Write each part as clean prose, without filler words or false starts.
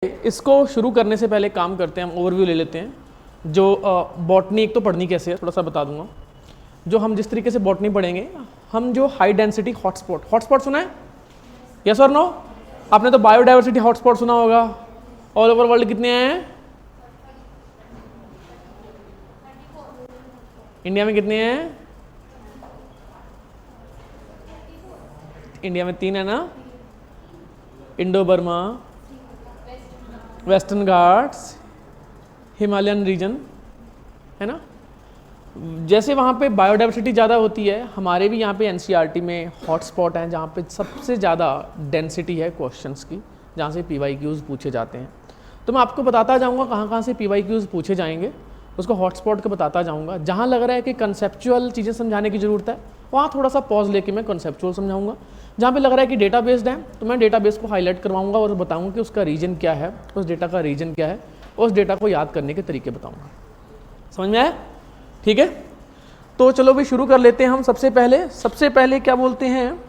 इसको शुरू करने से पहले काम करते हैं, हम ओवरव्यू ले लेते हैं। जो बॉटनी एक तो पढ़नी कैसे है थोड़ा सा बता दूंगा। जो हम जिस तरीके से बॉटनी पढ़ेंगे, हम जो हाई डेंसिटी हॉटस्पॉट सुना है, यस और नो? आपने तो बायोडाइवर्सिटी हॉटस्पॉट सुना होगा। ऑल ओवर वर्ल्ड कितने हैं? इंडिया में कितने हैं? इंडिया में 3 है ना, Indo Burma, western Ghats, Himalayan region, है ना। जैसे वहाँ पे बायोडाइवर्सिटी ज़्यादा होती है, हमारे भी यहाँ पे एनसीईआरटी में हॉटस्पॉट हैं जहाँ पे सबसे ज़्यादा डेंसिटी है क्वेश्चंस की, जहाँ से पीवाईक्यूज़ पूछे जाते हैं। तो मैं आपको बताता जाऊँगा कहाँ से पीवाईक्यूज़ पूछे जाएंगे, उसको हॉटस्पॉट का बताता जाऊँगा। जहाँ लग रहा है कि कंसेप्चुअल चीज़ें समझाने की ज़रूरत है, वहाँ थोड़ा सा पॉज लेके मैं कंसेप्चुअल समझाऊँगा। जहाँ पे लग रहा है कि डेटा बेस्ड है, तो मैं डेटा बेस को हाईलाइट करवाऊँगा और बताऊँगा कि उसका रीजन क्या है, उस डेटा का रीजन क्या है, उस डेटा को याद करने के तरीके बताऊँगा। समझ में आया? ठीक है, तो चलो भी शुरू कर लेते हैं हम। सबसे पहले क्या बोलते हैं,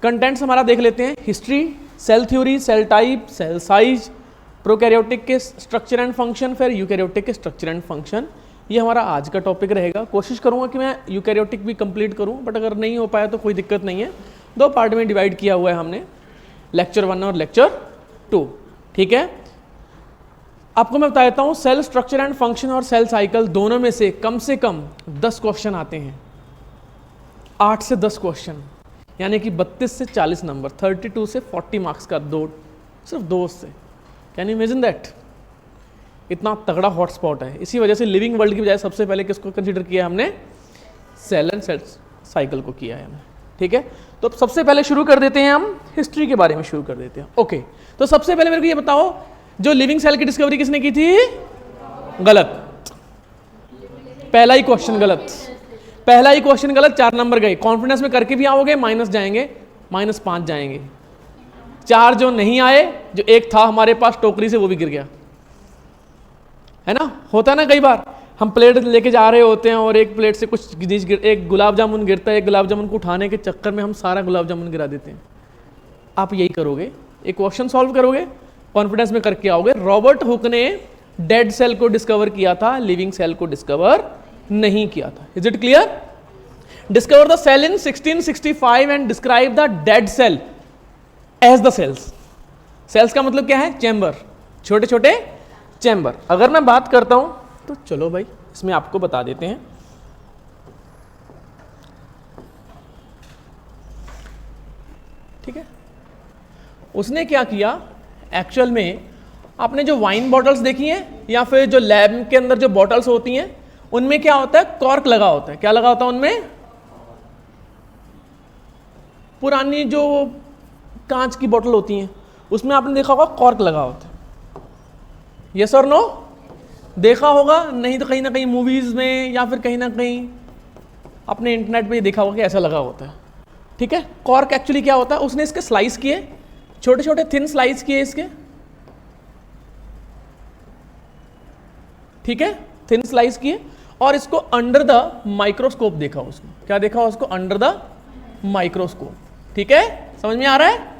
कंटेंट्स हमारा देख लेते हैं। History, cell theory, cell type, cell size, prokaryotic के स्ट्रक्चर एंड फंक्शन, फिर यूकैरियोटिक के स्ट्रक्चर एंड फंक्शन। ये हमारा आज का टॉपिक रहेगा। कोशिश करूंगा कि मैं यूकैरियोटिक भी कंप्लीट करूं, बट अगर नहीं हो पाया तो कोई दिक्कत नहीं है। 2 पार्ट में डिवाइड किया हुआ है हमने, लेक्चर 1 और लेक्चर 2। ठीक है, आपको मैं बता देता हूं, सेल स्ट्रक्चर एंड फंक्शन और सेल साइकिल दोनों में से कम 10 क्वेश्चन आते हैं। 8 से 10 क्वेश्चन, यानी कि 32 से 40 नंबर, 32 से 40 मार्क्स का सिर्फ 2 से। Can you imagine that? इतना तगड़ा हॉटस्पॉट है। इसी वजह से लिविंग वर्ल्ड की बजाय सबसे पहले किसको कंसीडर किया हमने? सेल एंड सेल साइकिल को किया है हमने। ठीक है, तो सबसे पहले शुरू कर देते हैं, हम हिस्ट्री के बारे में शुरू कर देते हैं। ओके, तो सबसे पहले मेरे को ये बताओ, जो लिविंग सेल की डिस्कवरी किसने की थी? गलत। पहला ही क्वेश्चन गलत, 4 नंबर गए। कॉन्फिडेंस में करके भी आओगे, माइनस जाएंगे, -5 जाएंगे। 4 जो नहीं आए, जो एक था हमारे पास टोकरी से, वो भी गिर गया, है ना। होता है ना, कई बार हम प्लेट लेके जा रहे होते हैं और एक प्लेट से कुछ एक गुलाब जामुन गिरता है, एक गुलाब जामुन को उठाने के चक्कर में हम सारा गुलाब जामुन गिरा देते हैं। आप यही करोगे, एक क्वेश्चन सॉल्व करोगे, कॉन्फिडेंस में करके आओगे। रॉबर्ट हुक ने डेड सेल को डिस्कवर किया था, लिविंग सेल को डिस्कवर नहीं किया था। Is it clear? Discover the cell in 1665 and describe the dead cell as the cells. Cells का मतलब क्या है? चैम्बर, छोटे छोटे चैम्बर। अगर मैं बात करता हूं तो चलो भाई इसमें आपको बता देते हैं। ठीक है, उसने क्या किया एक्चुअल में, आपने जो वाइन बॉटल्स देखी हैं या फिर जो लैब के अंदर जो बॉटल्स होती हैं, उनमें क्या होता है? कॉर्क लगा होता है। क्या लगा होता है उनमें? पुरानी जो कांच की बोतल होती हैं, उसमें आपने देखा होगा कॉर्क लगा होता है। यस और नो? देखा होगा, नहीं तो कहीं ना कहीं मूवीज में या फिर कहीं ना कहीं अपने इंटरनेट पे देखा होगा कि ऐसा लगा होता है। ठीक है, कॉर्क एक्चुअली क्या होता है, उसने इसके स्लाइस किए, छोटे छोटे थिन स्लाइस किए इसके। ठीक है, थिन स्लाइस किए और इसको अंडर द माइक्रोस्कोप देखा उसने। क्या देखा उसको? Under the microscope. ठीक है, समझ में आ रहा है?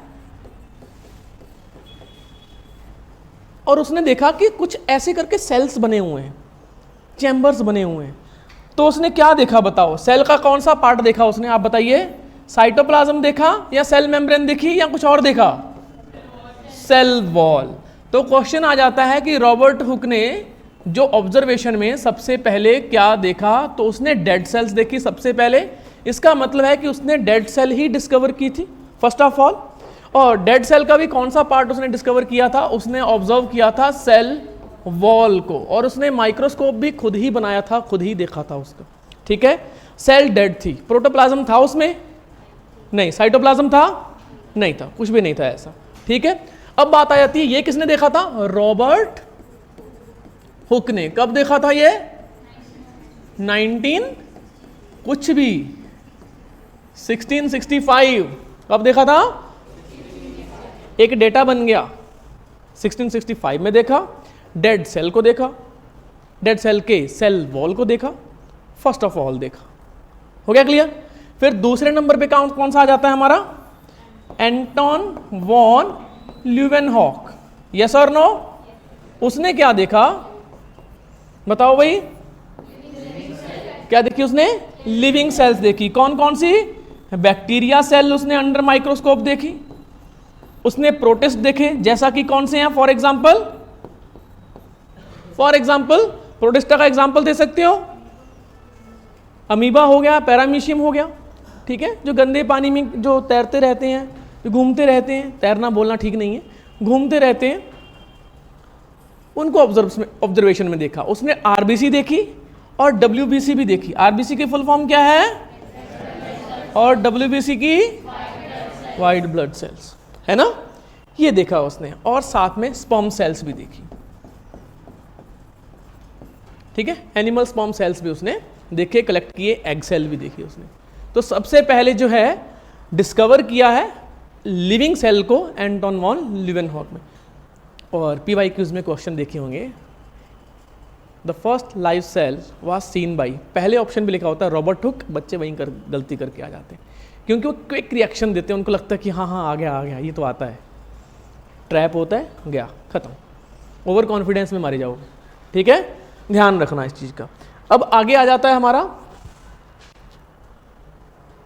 और उसने देखा कि कुछ ऐसे करके सेल्स बने हुए हैं, चैम्बर्स बने हुए हैं। तो उसने क्या देखा बताओ? सेल का कौन सा पार्ट देखा उसने? आप बताइए। साइटोप्लाज्म देखा या सेल मेम्ब्रेन देखी या कुछ और देखा? Cell wall. तो क्वेश्चन आ जाता है कि रॉबर्ट हुक ने जो ऑब्जर्वेशन में सबसे पहले क्या देखा, तो उसने डेड सेल्स देखी सबसे पहले। इसका मतलब है कि उसने डेड सेल ही डिस्कवर की थी फर्स्ट ऑफ ऑल। और डेड सेल का भी कौन सा पार्ट उसने डिस्कवर किया था? उसने ऑब्जर्व किया था सेल वॉल को, और उसने माइक्रोस्कोप भी खुद ही बनाया था, खुद ही देखा था उसका। ठीक है, सेल डेड थी। प्रोटोप्लाज्म था उसमें? नहीं। साइटोप्लाज्म था? नहीं था, कुछ भी नहीं था ऐसा। ठीक है, अब बात आ जाती है, ये किसने देखा था? रॉबर्ट हुक ने। कब देखा था ये? 1665। कब देखा था? एक डेटा बन गया, 1665 में देखा, डेड सेल को देखा, डेड सेल के सेल वॉल को देखा, फर्स्ट ऑफ ऑल देखा। हो गया क्लियर? फिर दूसरे नंबर पे कौन सा आ जाता है हमारा? एंटोन वॉन ल्यूवेनहॉक, यस और नो? उसने क्या देखा बताओ भाई? क्या देखी उसने? लिविंग सेल्स देखी। कौन कौन सी? बैक्टीरिया सेल उसने अंडर माइक्रोस्कोप देखी, उसने प्रोटिस्ट देखे, जैसा कि कौन से हैं? फॉर एग्जाम्पल प्रोटिस्टा का एग्जाम्पल दे सकते हो? अमीबा हो गया, पैरामीशियम हो गया, ठीक है, जो गंदे पानी में जो तैरते रहते हैं, जो घूमते रहते हैं, तैरना बोलना ठीक नहीं है, घूमते रहते हैं, उनको ऑब्जर्वेशन में देखा। उसने आरबीसी देखी और डब्ल्यूबीसी भी देखी। आरबीसी की फुल फॉर्म क्या है? और डब्ल्यूबीसी की वाइट ब्लड सेल्स, है ना? ये देखा उसने, और साथ में स्पर्म सेल्स भी देखी, ठीक है, एनिमल स्पर्म सेल्स भी उसने देखे, कलेक्ट किए, एग सेल भी देखी उसने। तो सबसे पहले जो है डिस्कवर किया है लिविंग सेल को एंटोन वॉन ल्यूवेनहॉक में। और पीवाईक्यूज में क्वेश्चन देखे होंगे, the first live cell was seen by, पहले ऑप्शन भी लिखा होता है रॉबर्ट हुक, बच्चे वहीं गलती करके आ जाते हैं, क्योंकि वो क्विक रिएक्शन देते हैं, उनको लगता है कि हाँ हाँ आ गया ये तो आता है, ट्रैप होता है, गया खत्म, ओवर कॉन्फिडेंस में मारे जाओगे, ठीक है, ध्यान रखना इस चीज का। अब आगे आ जाता है हमारा,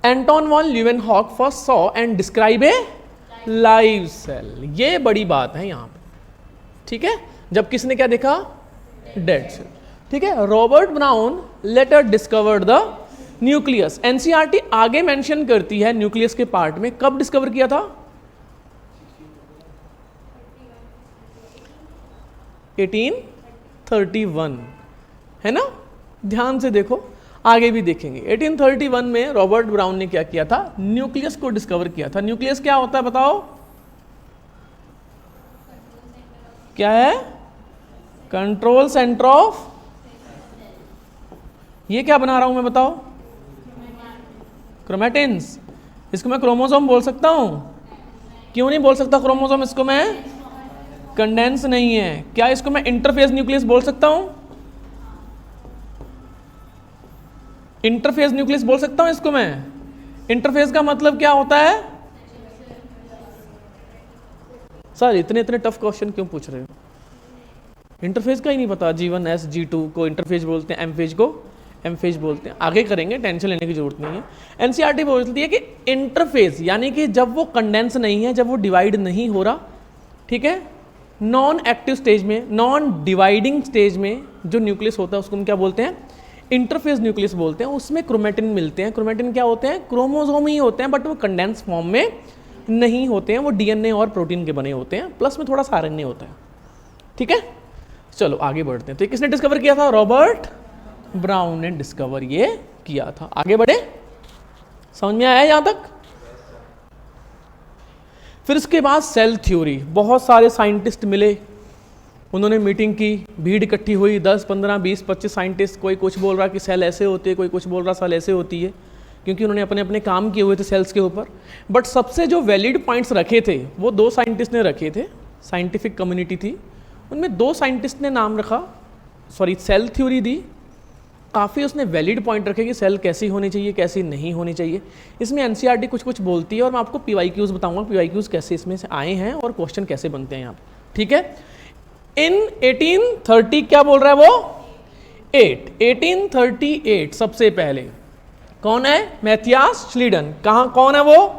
Anton von Leeuwenhoek first saw and describe a live cell, ये बड़ी बात है यहाँ पे, ठीक है, जब किसने क्या देखा? डेड सेल, ठीक है। Robert Brown later discovered the nucleus, NCERT आगे मेंशन करती है न्यूक्लियस के पार्ट में, कब डिस्कवर किया था? 1831, है ना? ध्यान से देखो, आगे भी देखेंगे। 1831 में रॉबर्ट ब्राउन ने क्या किया था? न्यूक्लियस को डिस्कवर किया था। न्यूक्लियस क्या होता है बताओ? क्या है? कंट्रोल सेंटर ऑफ, ये क्या बना रहा हूं मैं बताओ? क्रोमैटिन्स। इसको मैं क्रोमोसोम बोल सकता हूं? क्यों नहीं बोल सकता क्रोमोसोम? इसको मैं कंडेंस नहीं है। क्या इसको मैं इंटरफेस न्यूक्लियस बोल सकता हूं? इंटरफेस न्यूक्लियस बोल सकता हूं इसको मैं? इंटरफेस का मतलब क्या होता है? सर इतने टफ क्वेश्चन क्यों पूछ रहे हो? इंटरफेस का ही नहीं पता? G1 S G2 को इंटरफेस बोलते हैं, एमफेज को एमफेज बोलते हैं, आगे करेंगे, टेंशन लेने की जरूरत नहीं है। एनसीईआरटी बोलती है कि इंटरफेस यानी कि जब वो कंडेंस नहीं है, जब वो डिवाइड नहीं हो रहा, ठीक है, नॉन एक्टिव स्टेज में, नॉन डिवाइडिंग स्टेज में जो न्यूक्लियस होता है उसको हम क्या बोलते हैं? इंटरफेस न्यूक्लियस बोलते हैं। उसमें क्रोमैटिन मिलते हैं। क्रोमैटिन क्या होते हैं? क्रोमोसोम ही होते हैं, बट वो कंडेंस फॉर्म में नहीं होते हैं, वो डीएनए और प्रोटीन के बने होते हैं, प्लस में थोड़ा सा आरएनए होता है, ठीक है। चलो आगे बढ़ते हैं। तो किसने डिस्कवर किया था? रॉबर्ट ब्राउन ने डिस्कवर ये किया था। आगे बढ़े, समझ में आया यहां तक? फिर इसके बाद सेल थ्योरी, बहुत सारे साइंटिस्ट मिले, उन्होंने मीटिंग की, भीड़ इकट्ठी हुई, 10, 15, 20, 25 साइंटिस्ट, कोई कुछ बोल रहा कि सेल ऐसे होती है, कोई कुछ बोल रहा सेल ऐसे होती है, क्योंकि उन्होंने अपने अपने काम किए हुए थे सेल्स के ऊपर। बट सबसे जो वैलिड पॉइंट्स रखे थे वो दो साइंटिस्ट ने रखे थे, साइंटिफिक कम्युनिटी थी, उनमें दो साइंटिस्ट ने नाम रखा, सेल थ्योरी दी, काफ़ी उसने वैलिड पॉइंट रखे कि सेल कैसी होनी चाहिए, कैसी नहीं होनी चाहिए। इसमें एनसीईआरटी कुछ कुछ बोलती है और मैं आपको पीवाईक्यूज बताऊंगा, पीवाईक्यूज कैसे इसमें से आए हैं और क्वेश्चन कैसे बनते हैं यहाँ पे, ठीक है। इन 1830 क्या बोल रहा है वो? 1838 सबसे पहले कौन है? Matthias Schleiden. कहाँ कौन है वो?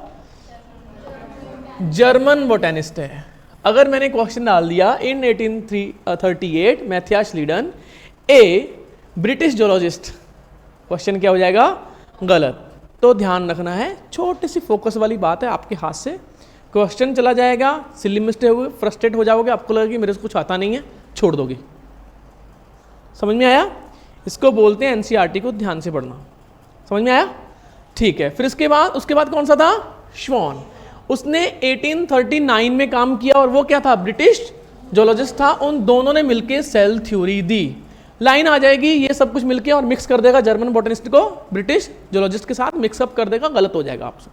जर्मन बोटेनिस्ट है। अगर मैंने क्वेश्चन डाल दिया इन 1838 मैथियास श्लीडन ए ब्रिटिश जोलॉजिस्ट, क्वेश्चन क्या हो जाएगा? गलत। तो ध्यान रखना है, छोटी सी फोकस वाली बात है, आपके हाथ से क्वेश्चन चला जाएगा, सिली मिस्टेक होगी, फ्रस्ट्रेट हो जाओगे, आपको लगेगा कि मेरे से कुछ आता नहीं है, छोड़ दोगे। समझ में आया? इसको बोलते हैं एनसीईआरटी को ध्यान से पढ़ना। समझ में आया? ठीक है। फिर उसके बाद कौन सा था? श्वान। उसने 1839 में काम किया और वो क्या था? ब्रिटिश जोलॉजिस्ट था। उन दोनों ने मिलकर सेल थ्योरी दी। लाइन आ जाएगी, ये सब कुछ मिलके और मिक्स कर देगा जर्मन बोटेनिस्ट को ब्रिटिश जोलॉजिस्ट के साथ मिक्सअप कर देगा, गलत हो जाएगा आपसे।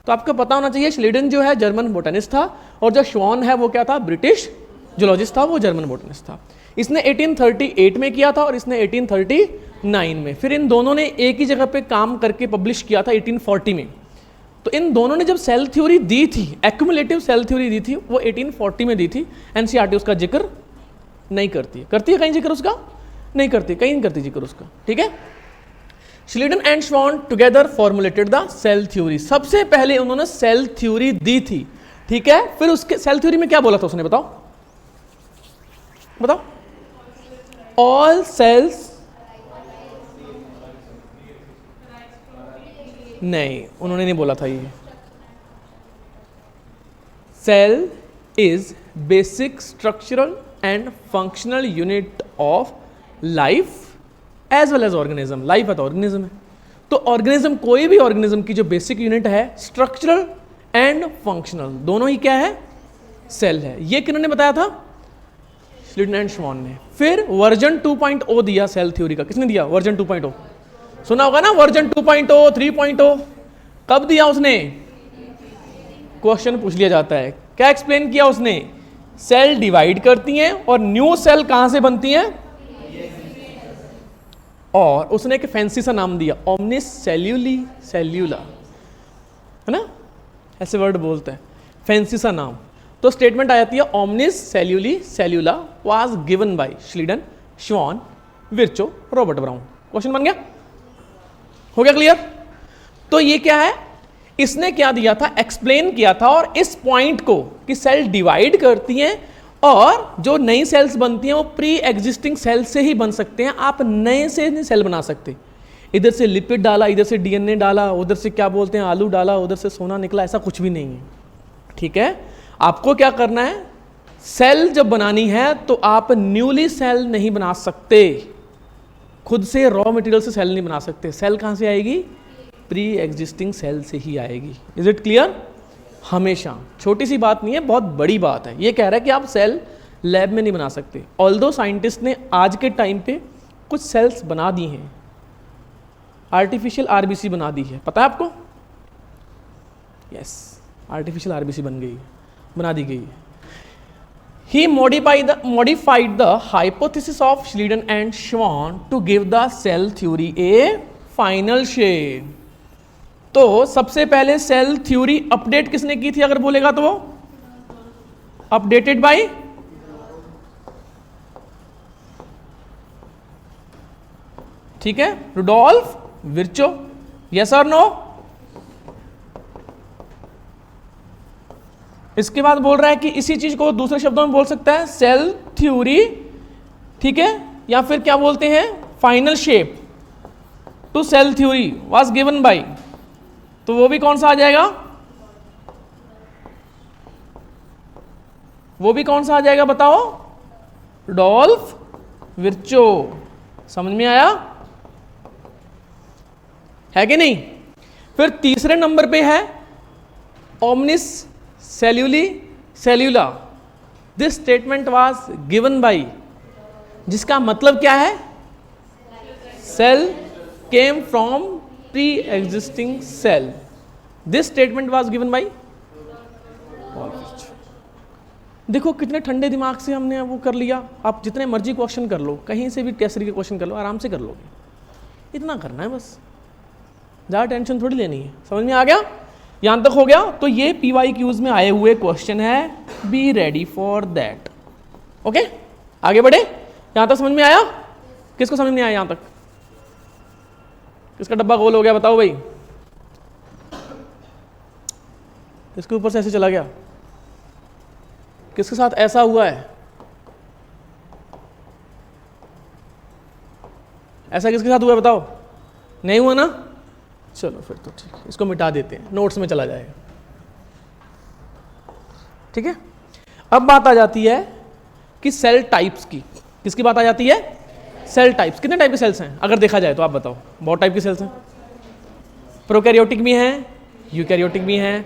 तो आपको पता होना चाहिए श्लीडन जो है जर्मन बोटेनिस्ट था और जो श्वान है वो क्या था? ब्रिटिश जोलॉजिस्ट था, वो जर्मन बोटेनिस्ट था। इसने 1838 में किया था और इसने 1839 में। फिर इन दोनों ने एक ही जगह पे काम करके पब्लिश किया था 1840 में। तो इन दोनों ने जब सेल थ्योरी दी थी, एक्यूमुलेटिव सेल थ्योरी दी थी, वो 1840 में दी थी। एनसीईआरटी उसका जिक्र नहीं करती है। करती है कहीं जिक्र उसका? नहीं करती, कहीं नहीं करती जिक्र उसका। ठीक है। Schleiden and Schwann together formulated the cell theory. सबसे पहले उन्होंने सेल थ्योरी दी थी। ठीक है। फिर उसके सेल थ्योरी में क्या बोला था उसने? बताओ बताओ। ऑल सेल्स, नहीं, उन्होंने नहीं बोला था ये। Cell is basic structural and functional unit of life as well as organism. Life है तो ऑर्गेनिज्म है, तो ऑर्गेनिज्म, कोई भी ऑर्गेनिज्म की जो बेसिक यूनिट है स्ट्रक्चरल एंड फंक्शनल, दोनों ही क्या है? सेल है। ये किन्होंने बताया था? श्लीडन एंड श्वान ने। फिर वर्जन 2.0 दिया सेल थ्योरी का। किसने दिया? वर्जन 2.0। सुना होगा ना वर्जन 2.0, 3.0। कब दिया उसने? क्वेश्चन पूछ लिया जाता है। क्या एक्सप्लेन किया उसने? सेल डिवाइड करती हैं और न्यू सेल कहां से बनती हैं? और उसने एक फैंसी सा नाम दिया, ओमनिस सेल्यूली सेल्यूला, है ना, ऐसे वर्ड बोलते हैं, फैंसी सा नाम। तो स्टेटमेंट आ जाती है omnis cellula e सेल्यूला was given bye Schleiden, श्वान, विर्चो, रॉबर्ट ब्राउन। क्वेश्चन बन गया? हो गया क्लियर? तो ये क्या है? इसने क्या दिया था? एक्सप्लेन किया था। और इस पॉइंट को कि सेल डिवाइड करती हैं और जो नई सेल्स बनती हैं वो प्री एग्जिस्टिंग सेल से ही बन सकते हैं, आप नए से नहीं सेल बना सकते। इधर से लिपिड डाला, इधर से डीएनए डाला, उधर से क्या बोलते हैं आलू डाला, उधर से सोना निकला, ऐसा कुछ भी नहीं है। ठीक है। आपको क्या करना है? सेल जब बनानी है तो आप न्यूली सेल नहीं बना सकते, खुद से रॉ मटेरियल से सेल नहीं बना सकते। सेल कहां से आएगी? प्री एग्जिस्टिंग सेल से ही आएगी। Is it clear? हमेशा। छोटी सी बात नहीं है, बहुत बड़ी बात है। ये कह रहा है कि आप सेल लैब में नहीं बना सकते। ऑल्दो साइंटिस्ट ने आज के टाइम पे कुछ सेल्स बना दी हैं, आर्टिफिशियल आरबीसी बना दी है, पता है आपको? यस, आर्टिफिशियल आरबीसी बन गई, बना दी गई है। He modified the hypothesis of Schleiden and Schwann to give the cell theory a final shape. तो सबसे पहले सेल थ्योरी अपडेट किसने की थी? अगर बोलेगा तो वो अपडेटेड बाय ठीक है रुडोल्फ विर्चो। यस और नो? इसके बाद बोल रहा है कि इसी चीज को दूसरे शब्दों में बोल सकता है सेल थ्योरी, ठीक है, या फिर क्या बोलते हैं final shape to cell theory was given by, तो वो भी कौन सा आ जाएगा? वो भी कौन सा आ जाएगा बताओ? Rudolf Virchow. समझ में आया है कि नहीं? फिर तीसरे नंबर पे है omnis cellula e cellula. This statement was given by, जिसका मतलब क्या है? Cell came from pre existing cell. This statement was given by. देखो कितने ठंडे दिमाग से हमने वो कर लिया। आप जितने मर्जी क्वेश्चन कर लो, कहीं से भी टेस्ट के क्वेश्चन कर लो, आराम से कर लोगे। इतना करना है बस, ज़्यादा टेंशन थोड़ी लेनी है। समझ में आ गया? यहां तक हो गया? तो ये PYQs में आए हुए क्वेश्चन है, be ready for that. Okay, आगे बढ़े। यहां तक समझ में आया? किसको समझ में आया यहां तक? किसका डब्बा गोल हो गया बताओ भाई? किसके ऊपर से ऐसे चला गया? किसके साथ ऐसा हुआ है? ऐसा किसके साथ हुआ है बताओ? नहीं हुआ ना? चलो फिर तो ठीक है, इसको मिटा देते हैं, नोट्स में चला जाएगा। ठीक है। अब बात आ जाती है कि सेल टाइप्स की। किसकी बात आ जाती है? Cell types. कितने टाइप के सेल्स हैं अगर देखा जाए तो? आप बताओ। बहुत टाइप के सेल्स हैं। प्रोकैरियोटिक भी हैं, यूकैरियोटिक भी हैं।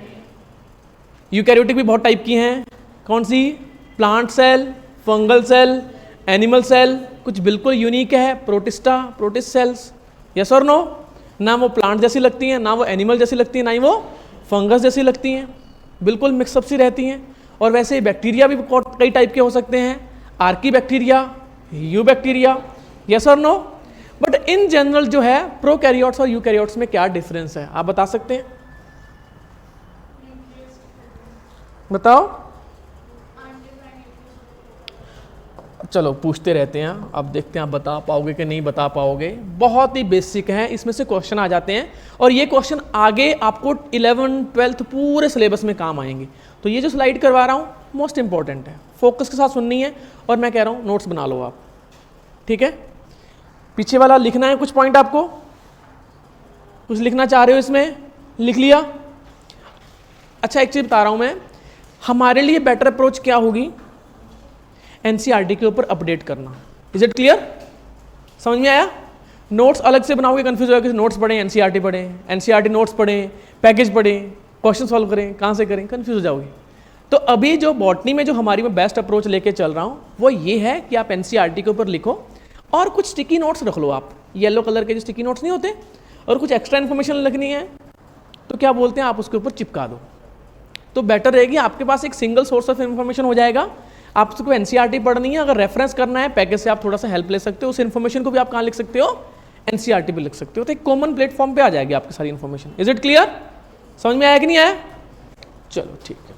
यूकैरियोटिक भी बहुत टाइप की हैं। कौन सी? Plant cell, fungal cell, animal cell. कुछ बिल्कुल यूनिक है, प्रोटिस्टा, प्रोटिस्ट सेल्स। यस और नो? ना वो प्लांट जैसी लगती हैं, ना वो एनिमल जैसी लगती हैं, ना ही वो फंगस जैसी लगती हैं, बिल्कुल मिक्सअप सी रहती हैं। और वैसे बैक्टीरिया भी कई टाइप के हो सकते हैं, Archie bacteria, you bacteria. Yes और नो? बट इन जनरल जो है प्रोकैरियोट्स और यूकैरियोट्स में क्या डिफरेंस है आप बता सकते हैं? बताओ। चलो पूछते रहते हैं, अब देखते हैं आप बता पाओगे कि नहीं बता पाओगे। बहुत ही बेसिक हैं, इसमें से क्वेश्चन आ जाते हैं और ये क्वेश्चन आगे आपको 11th 12th पूरे सिलेबस में काम आएंगे। तो ये जो स्लाइड करवा रहा हूँ मोस्ट इंपॉर्टेंट है, फोकस के साथ सुननी है और मैं कह रहा हूँ नोट्स बना लो आप, ठीक है। पीछे वाला लिखना है, कुछ पॉइंट आपको कुछ लिखना चाह रहे हो इसमें, लिख लिया। अच्छा एक चीज़ बता रहा हूँ मैं, हमारे लिए बेटर अप्रोच क्या होगी, एनसीईआरटी के ऊपर अपडेट करना। Is it clear? समझ में आया? नोट्स अलग से बनाओगे कंफ्यूज होगा कि नोट्स पढ़ें, एनसीईआरटी पढ़ें, एनसीईआरटी नोट्स पढ़ें, पैकेज पढ़ें, क्वेश्चन सॉल्व करें, कहाँ से करें, कंफ्यूज हो जाओगे। तो अभी जो बॉटनी में जो हमारी मैं बेस्ट अप्रोच लेके चल रहा हूँ वो ये है कि आप एनसीईआरटी के ऊपर लिखो और कुछ स्टिकी नोट्स रख लो आप, येलो कलर के जो स्टिकी नोट्स नहीं होते, और कुछ एक्स्ट्रा इन्फॉर्मेशन लिखनी है तो क्या बोलते हैं आप उसके ऊपर चिपका दो, तो बेटर रहेगी। आपके पास एक सिंगल सोर्स ऑफ इन्फॉर्मेशन हो जाएगा। आप उसको एनसीईआरटी पढ़नी है, अगर रेफरेंस करना है पैकेज से आप थोड़ा सा हेल्प ले सकते हो, उस इन्फॉर्मेशन को भी आप कहाँ लिख सकते हो, एनसीईआरटी पे लिख सकते हो। तो एक कॉमन प्लेटफॉर्म पे आ जाएगी आपकी सारी इन्फॉर्मेशन। Is it clear? समझ में आया कि नहीं आया? चलो ठीक है,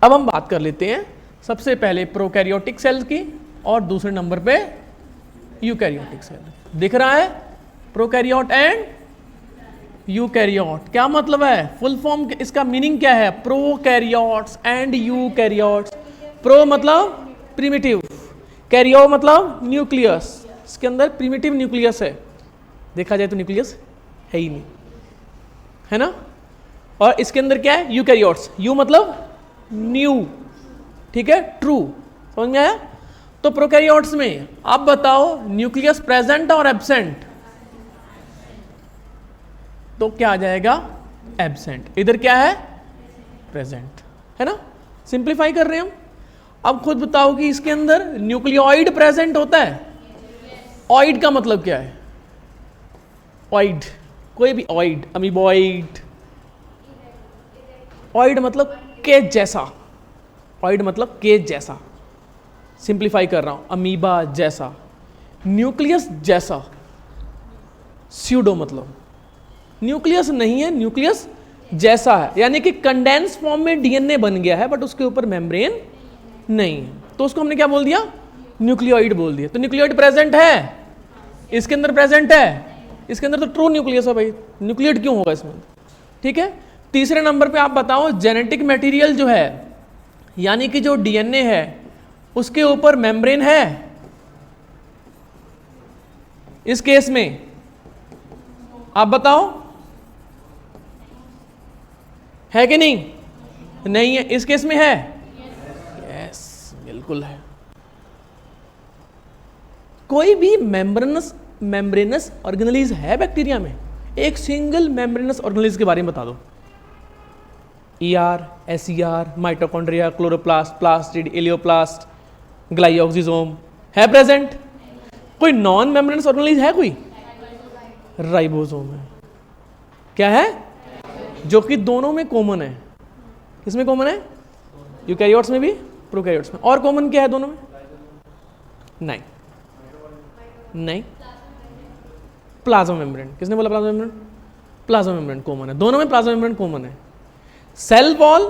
अब हम बात कर लेते हैं सबसे पहले प्रोकैरियोटिक सेल की और दूसरे नंबर पे यूकैरियोटिक सेल। दिख रहा है प्रोकैरियोट एंड यूकैरियोट, क्या मतलब है, फुल फॉर्म इसका मीनिंग क्या है, प्रोकैरियोट्स एंड यूकैरियोट्स। प्रो मतलब प्रिमिटिव, कैरियो मतलब न्यूक्लियस, इसके अंदर प्रिमिटिव न्यूक्लियस है, देखा जाए तो न्यूक्लियस है ही नहीं, है ना। और इसके अंदर क्या है, यूकैरियोट्स, यू मतलब न्यू, ठीक है, ट्रू। समझ में आया? तो प्रोकैरियोट्स में आप बताओ न्यूक्लियस प्रेजेंट और एब्सेंट, तो क्या आ जाएगा, एब्सेंट। इधर क्या है, प्रेजेंट, है ना। सिंप्लीफाई कर रहे हैं हम। अब खुद बताओ कि इसके अंदर न्यूक्लियोइड प्रेजेंट होता है। ऑइड का मतलब क्या है, ऑइड, कोई भी ऑइड, अमीबॉइड, ऑइड मतलब केज जैसा, ऑइड मतलब केज जैसा, सिंप्लीफाई कर रहा हूं, अमीबा जैसा, न्यूक्लियस जैसा, स्यूडो मतलब न्यूक्लियस नहीं है, न्यूक्लियस जैसा है, यानी कि कंडेंस फॉर्म में डीएनए बन गया है बट उसके ऊपर मेम्ब्रेन नहीं है, तो उसको हमने क्या बोल दिया, न्यूक्लियोइड बोल दिया। तो न्यूक्लियोइड प्रेजेंट है, इसके अंदर प्रेजेंट है, इसके अंदर तो ट्रू न्यूक्लियस है भाई, न्यूक्लियोइड क्यों होगा इसमें, ठीक है। तीसरे नंबर पे आप बताओ जेनेटिक मटेरियल जो है, यानी कि जो डीएनए है उसके ऊपर मेम्ब्रेन है, इस केस में आप बताओ है कि नहीं, नहीं है, इस केस में है, यस बिल्कुल है। कोई भी मेम्ब्रेनस ऑर्गेनेलिज है बैक्टीरिया में, एक सिंगल मेम्ब्रेनस ऑर्गेनेलिज के बारे में बता दो, ER, SER, mitochondria, chloroplast, plastid, elaioplast, glyoxysome है प्रेजेंट। कोई नॉन मेम्ब्रेनस ऑर्गेनेलिज है, कोई राइबोसोम है, क्या है, जो कि दोनों में कॉमन है। किसमें कॉमन है, यूकैरियोट्स में भी, प्रोकैरियोट्स में। और कॉमन क्या है दोनों में, नहीं नहीं, प्लाज्मा मेम्ब्रेन। किसने बोला plasma membrane, plasma membrane common है, दोनों में प्लाज्मा मेम्ब्रेन कॉमन है। सेल वॉल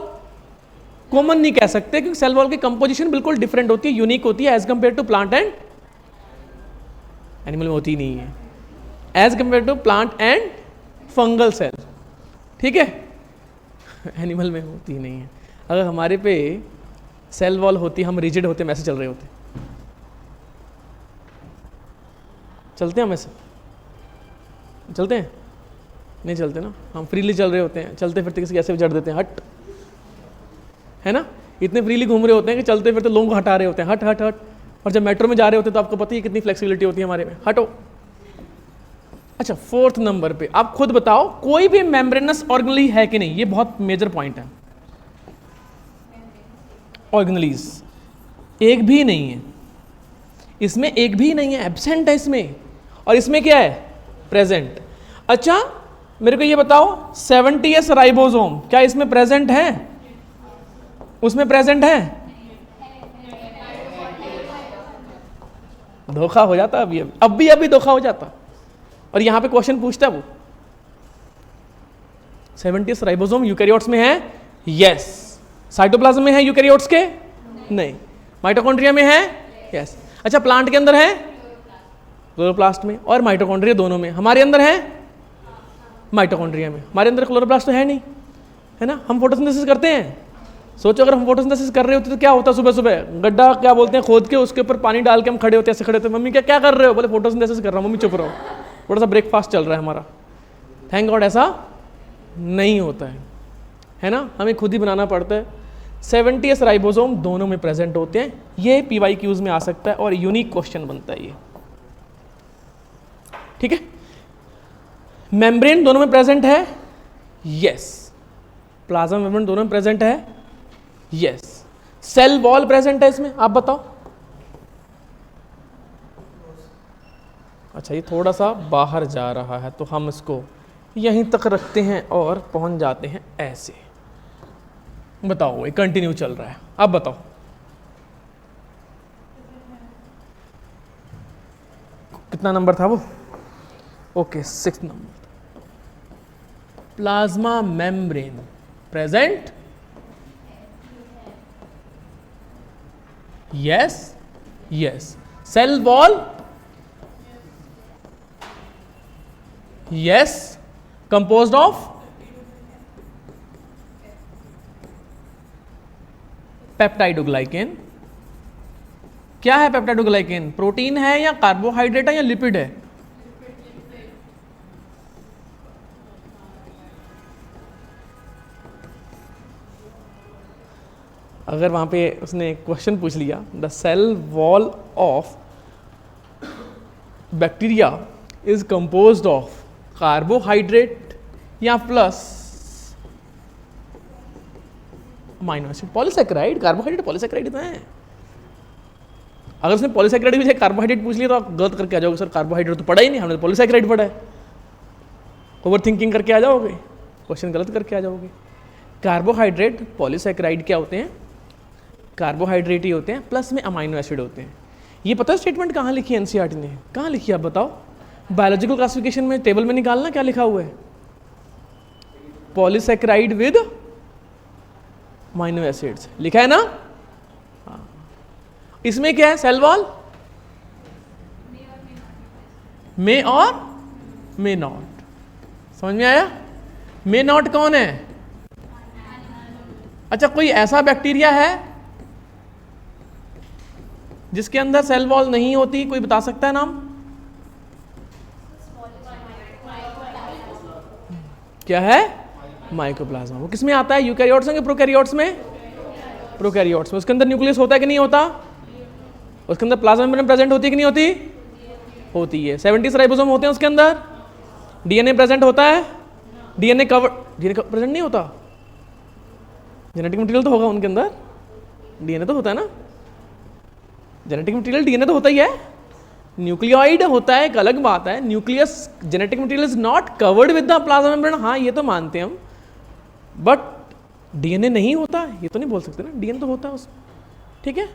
कॉमन नहीं कह सकते क्योंकि सेल वॉल की कंपोजिशन बिल्कुल डिफरेंट होती है, यूनिक होती है as compare to plant and animal में होती नहीं है, as compare to plant and fungal cell, ठीक है, एनिमल में होती नहीं है। अगर हमारे पे सेल वॉल होती, हम रिजिड होते, हम ऐसे चल रहे होते, चलते हैं हम ऐसे, चलते हैं नहीं चलते ना, हम फ्रीली चल रहे होते हैं, चलते फिरते किसी ऐसे जड़ देते हैं, हट, है ना, इतने फ्रीली घूम रहे होते हैं कि चलते फिरते लोगों को हटा रहे होते हैं, हट हट हट। और जब मेट्रो में जा रहे होते हैं तो आपको पता ही कितनी फ्लेक्सिबिलिटी होती है हमारे में, हटो। अच्छा, फोर्थ नंबर पे आप खुद बताओ कोई भी मेम्ब्रेनस ऑर्गेनेली है कि नहीं, ये बहुत मेजर पॉइंट है। ऑर्गेनेलीज एक भी नहीं है, इसमें एक भी नहीं है, एब्सेंट है इसमें, और इसमें क्या है, प्रेजेंट। अच्छा मेरे को ये बताओ 70S राइबोसोम क्या इसमें प्रेजेंट है, उसमें प्रेजेंट है, धोखा हो जाता अभी धोखा हो जाता। और यहां पे क्वेश्चन पूछता है वो 70S राइबोसोम यूकैरियोट्स में है, यस साइटोप्लाज्म में है यूकैरियोट्स के? नहीं। माइटोकॉन्ड्रिया में है? यस। अच्छा, प्लांट के अंदर है? क्लोरोप्लास्ट में और माइटोकॉन्ड्रिया दोनों में। हमारे अंदर है? माइटोकॉन्ड्रिया में। हमारे अंदर क्लोरोप्लास्ट तो है नहीं, है ना? हम फोटोसिंथेसिस करते हैं। सोचो अगर हम फोटोसिंथेसिस कर रहे होते तो क्या होता? सुबह सुबह गड्ढा क्या बोलते हैं खोद के उसके ऊपर पानी डाल के हम खड़े होते हैं, ऐसे खड़े होते हैं, मम्मी क्या क्या कर रहे हो? बोले फोटोसिंथेसिस कर रहा हूँ। मम्मी चुप रहो, थोड़ा सा ब्रेकफास्ट चल रहा है हमारा। थैंक गॉड ऐसा नहीं होता है ना? हमें खुद ही बनाना पड़ता है। 70s राइबोसोम दोनों में प्रेजेंट होते हैं। ये PYQs में आ सकता है और यूनिक क्वेश्चन बनता है ये, ठीक है? मेम्ब्रेन दोनों में प्रेजेंट है? यस। प्लाज्मा मेम्ब्रेन दोनों में प्रेजेंट है? यस। सेल वॉल प्रेजेंट है इसमें? आप बताओ। अच्छा, ये थोड़ा सा बाहर जा रहा है तो हम इसको यहीं तक रखते हैं और पहुंच जाते हैं ऐसे। बताओ, ये कंटिन्यू चल रहा है। अब बताओ कितना नंबर था वो? Okay, 6 number. Plasma membrane present? Yes, yes. Cell wall? Yes. Composed of peptidoglycan. क्या है पेप्टाइडोग्लाइकेन? प्रोटीन है या कार्बोहाइड्रेट है या लिपिड है? अगर वहां पे उसने क्वेश्चन पूछ लिया, the cell wall of bacteria is composed of carbohydrate या plus amino acid, polysaccharide. Carbohydrate polysaccharide तो है। अगर उसने पॉलीसैकेराइड भी कार्बोहाइड्रेट पूछ लिया तो आप गलत करके आ जाओगे, सर कार्बोहाइड्रेट तो पढ़ा ही नहीं, हमने तो पॉलीसैकेराइड पढ़ा है। ओवर थिंकिंग करके आ जाओगे, क्वेश्चन गलत करके आ जाओगे। कार्बोहाइड्रेट पॉलीसैकेराइड क्या होते हैं? कार्बोहाइड्रेट ही होते हैं, प्लस में अमीनो एसिड होते हैं। ये पता है स्टेटमेंट कहाँ लिखी है एनसीईआरटी ने? कहाँ लिखी है आप बताओ? बायोलॉजिकल क्लासिफिकेशन में टेबल में निकालना, क्या लिखा हुआ है? पॉलीसैकेराइड विद अमीनो एसिड्स लिखा है ना? हाँ। इसमें क्या है? सेल वॉल मे और मे नॉट। समझ में आया? मे नॉट कौन है? अच्छा, कोई ऐसा बैक्टीरिया है जिसके अंदर सेल वॉल नहीं होती? कोई बता सकता है नाम? क्या है? माइकोप्लाज्मा। वो किसमें आता है? यूकैरियोट्स में, प्रोकैरियोट्स में? प्रोकैरियोट्स में। उसके अंदर न्यूक्लियस होता है कि नहीं होता? उसके अंदर प्लाज्मा मेम्ब्रेन प्रेजेंट होती है कि नहीं होती? होती है। 70 राइबोसोम होते हैं उसके अंदर। डीएनए प्रेजेंट होता है? डीएनए प्रेजेंट नहीं होता? जेनेटिक मटेरियल तो होगा उनके अंदर, डीएनए तो होता है ना? जेनेटिक मटेरियल डीएनए तो होता ही है। न्यूक्लियोइड होता है, एक अलग बात है। Nucleus genetic material is not covered with the plasma membrane, हाँ ये तो मानते हैं हम, बट डीएनए नहीं होता, ये तो नहीं बोल सकते ना, डीएनए तो होता है उसमें, ठीक है।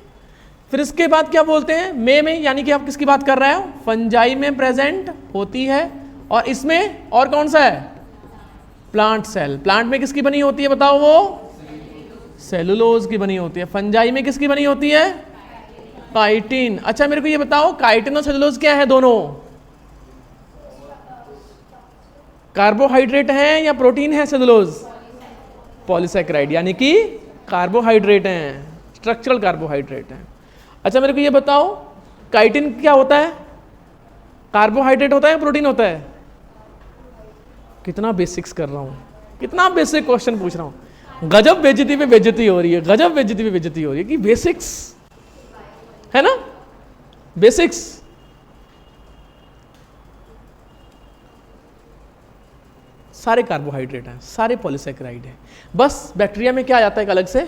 फिर इसके बाद क्या बोलते हैं? में, यानी कि आप किसकी बात कर रहे हो? फंजाई में प्रेजेंट होती है। और इसमें और कौन सा है? Plant cell. प्लांट में किसकी बनी होती है बताओ? वो सेलुलोज की बनी होती है। फंजाई में किसकी बनी होती है? काइटिन। अच्छा मेरे को ये बताओ, काइटिन और सेलुलोज क्या है? दोनों कार्बोहाइड्रेट हैं या प्रोटीन है? सेलुलोज पॉलीसैकेराइड, यानी कि कार्बोहाइड्रेट हैं, स्ट्रक्चरल कार्बोहाइड्रेट हैं। अच्छा मेरे को ये बताओ, काइटिन क्या होता है? कार्बोहाइड्रेट होता है या प्रोटीन होता है? कितना बेसिक्स कर रहा हूं, कितना बेसिक क्वेश्चन पूछ रहा हूं। गजब बेइज्जती पे बेइज्जती हो रही है, गजब बेइज्जती पे बेइज्जती हो रही है कि बेसिक्स है ना, बेसिक्स। सारे कार्बोहाइड्रेट हैं, सारे पॉलीसैकेराइड हैं। बस बैक्टीरिया में क्या आ जाता है एक अलग से?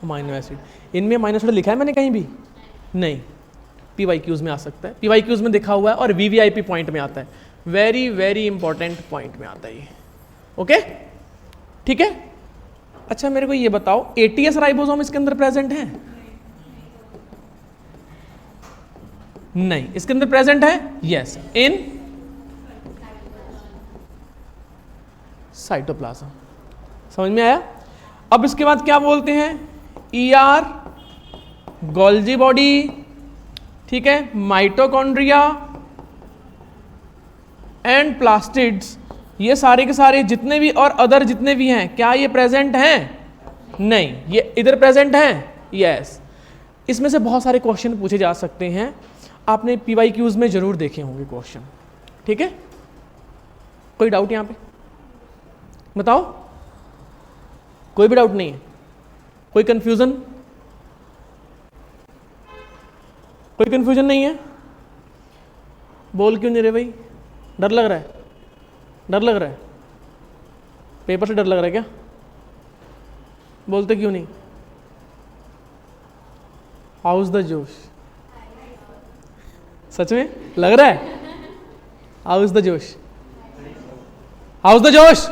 Amino acid. इनमें अमीनो एसिड लिखा है मैंने कहीं भी? नहीं। पीवाईक्यूज में आ सकता है, पीवाईक्यूज में देखा हुआ है, और वीवीआईपी पॉइंट में आता है। वेरी वेरी इंपॉर्टेंट पॉइंट में आता है ये, ओके ठीक है। अच्छा मेरे को ये बताओ, एटीएस राइबोसोम इसके अंदर प्रेजेंट है? नहीं। इसके अंदर प्रेजेंट है? Yes, in cytoplasm. समझ में आया? अब इसके बाद क्या बोलते हैं? ER, गोल्जी बॉडी, ठीक है, माइटोकॉन्ड्रिया एंड प्लास्टिड्स, ये सारे के सारे जितने भी और अदर जितने भी हैं, क्या ये प्रेजेंट हैं? नहीं। ये इधर प्रेजेंट हैं? यस। इसमें से बहुत सारे क्वेश्चन पूछे जा सकते हैं, आपने PYQs में जरूर देखे होंगे क्वेश्चन, ठीक है। कोई डाउट यहाँ पे? बताओ, कोई भी डाउट नहीं है? कोई कंफ्यूजन? कोई कंफ्यूजन नहीं है? बोल क्यों नहीं रहे भाई? डर लग रहा है? डर लग रहा है? पेपर से डर लग रहा है क्या? बोलते क्यों नहीं? हाउस द जोश? सच में लग रहा है? हाउस द जोश? हाउस द जोश?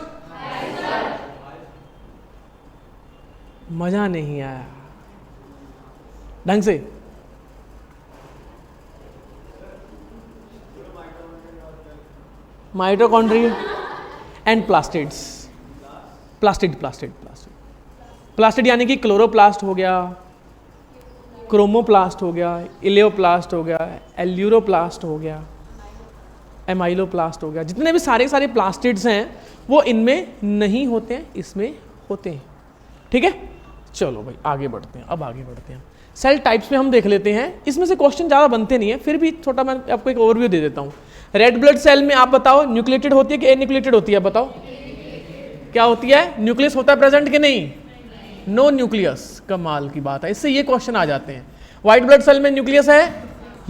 मजा नहीं आया ढंग से? Mitochondria and plastids. प्लास्टिड यानी कि क्लोरोप्लास्ट हो गया, क्रोमोप्लास्ट हो गया, इलेओप्लास्ट हो गया, एल्यूरोप्लास्ट हो गया, एमाइलोप्लास्ट हो गया, जितने भी सारे प्लास्टिड्स हैं वो इनमें नहीं होते हैं, इसमें होते हैं, ठीक है। चलो भाई आगे बढ़ते हैं। अब आगे बढ़ते हैं सेल टाइप्स में हम देख लेते हैं। इसमें से क्वेश्चन ज़्यादा बनते नहीं है, फिर भी छोटा मैं आपको एक ओवरव्यू दे देता हूँ। रेड ब्लड सेल में आप बताओ न्यूक्लिएटेड होती है कि एन्यूक्लिएटेड होती है? बताओ क्या होती है? न्यूक्लियस होता है प्रेजेंट कि नहीं? No nucleus. कमाल की बात है, इससे ये क्वेश्चन आ जाते हैं। व्हाइट ब्लड सेल में न्यूक्लियस है?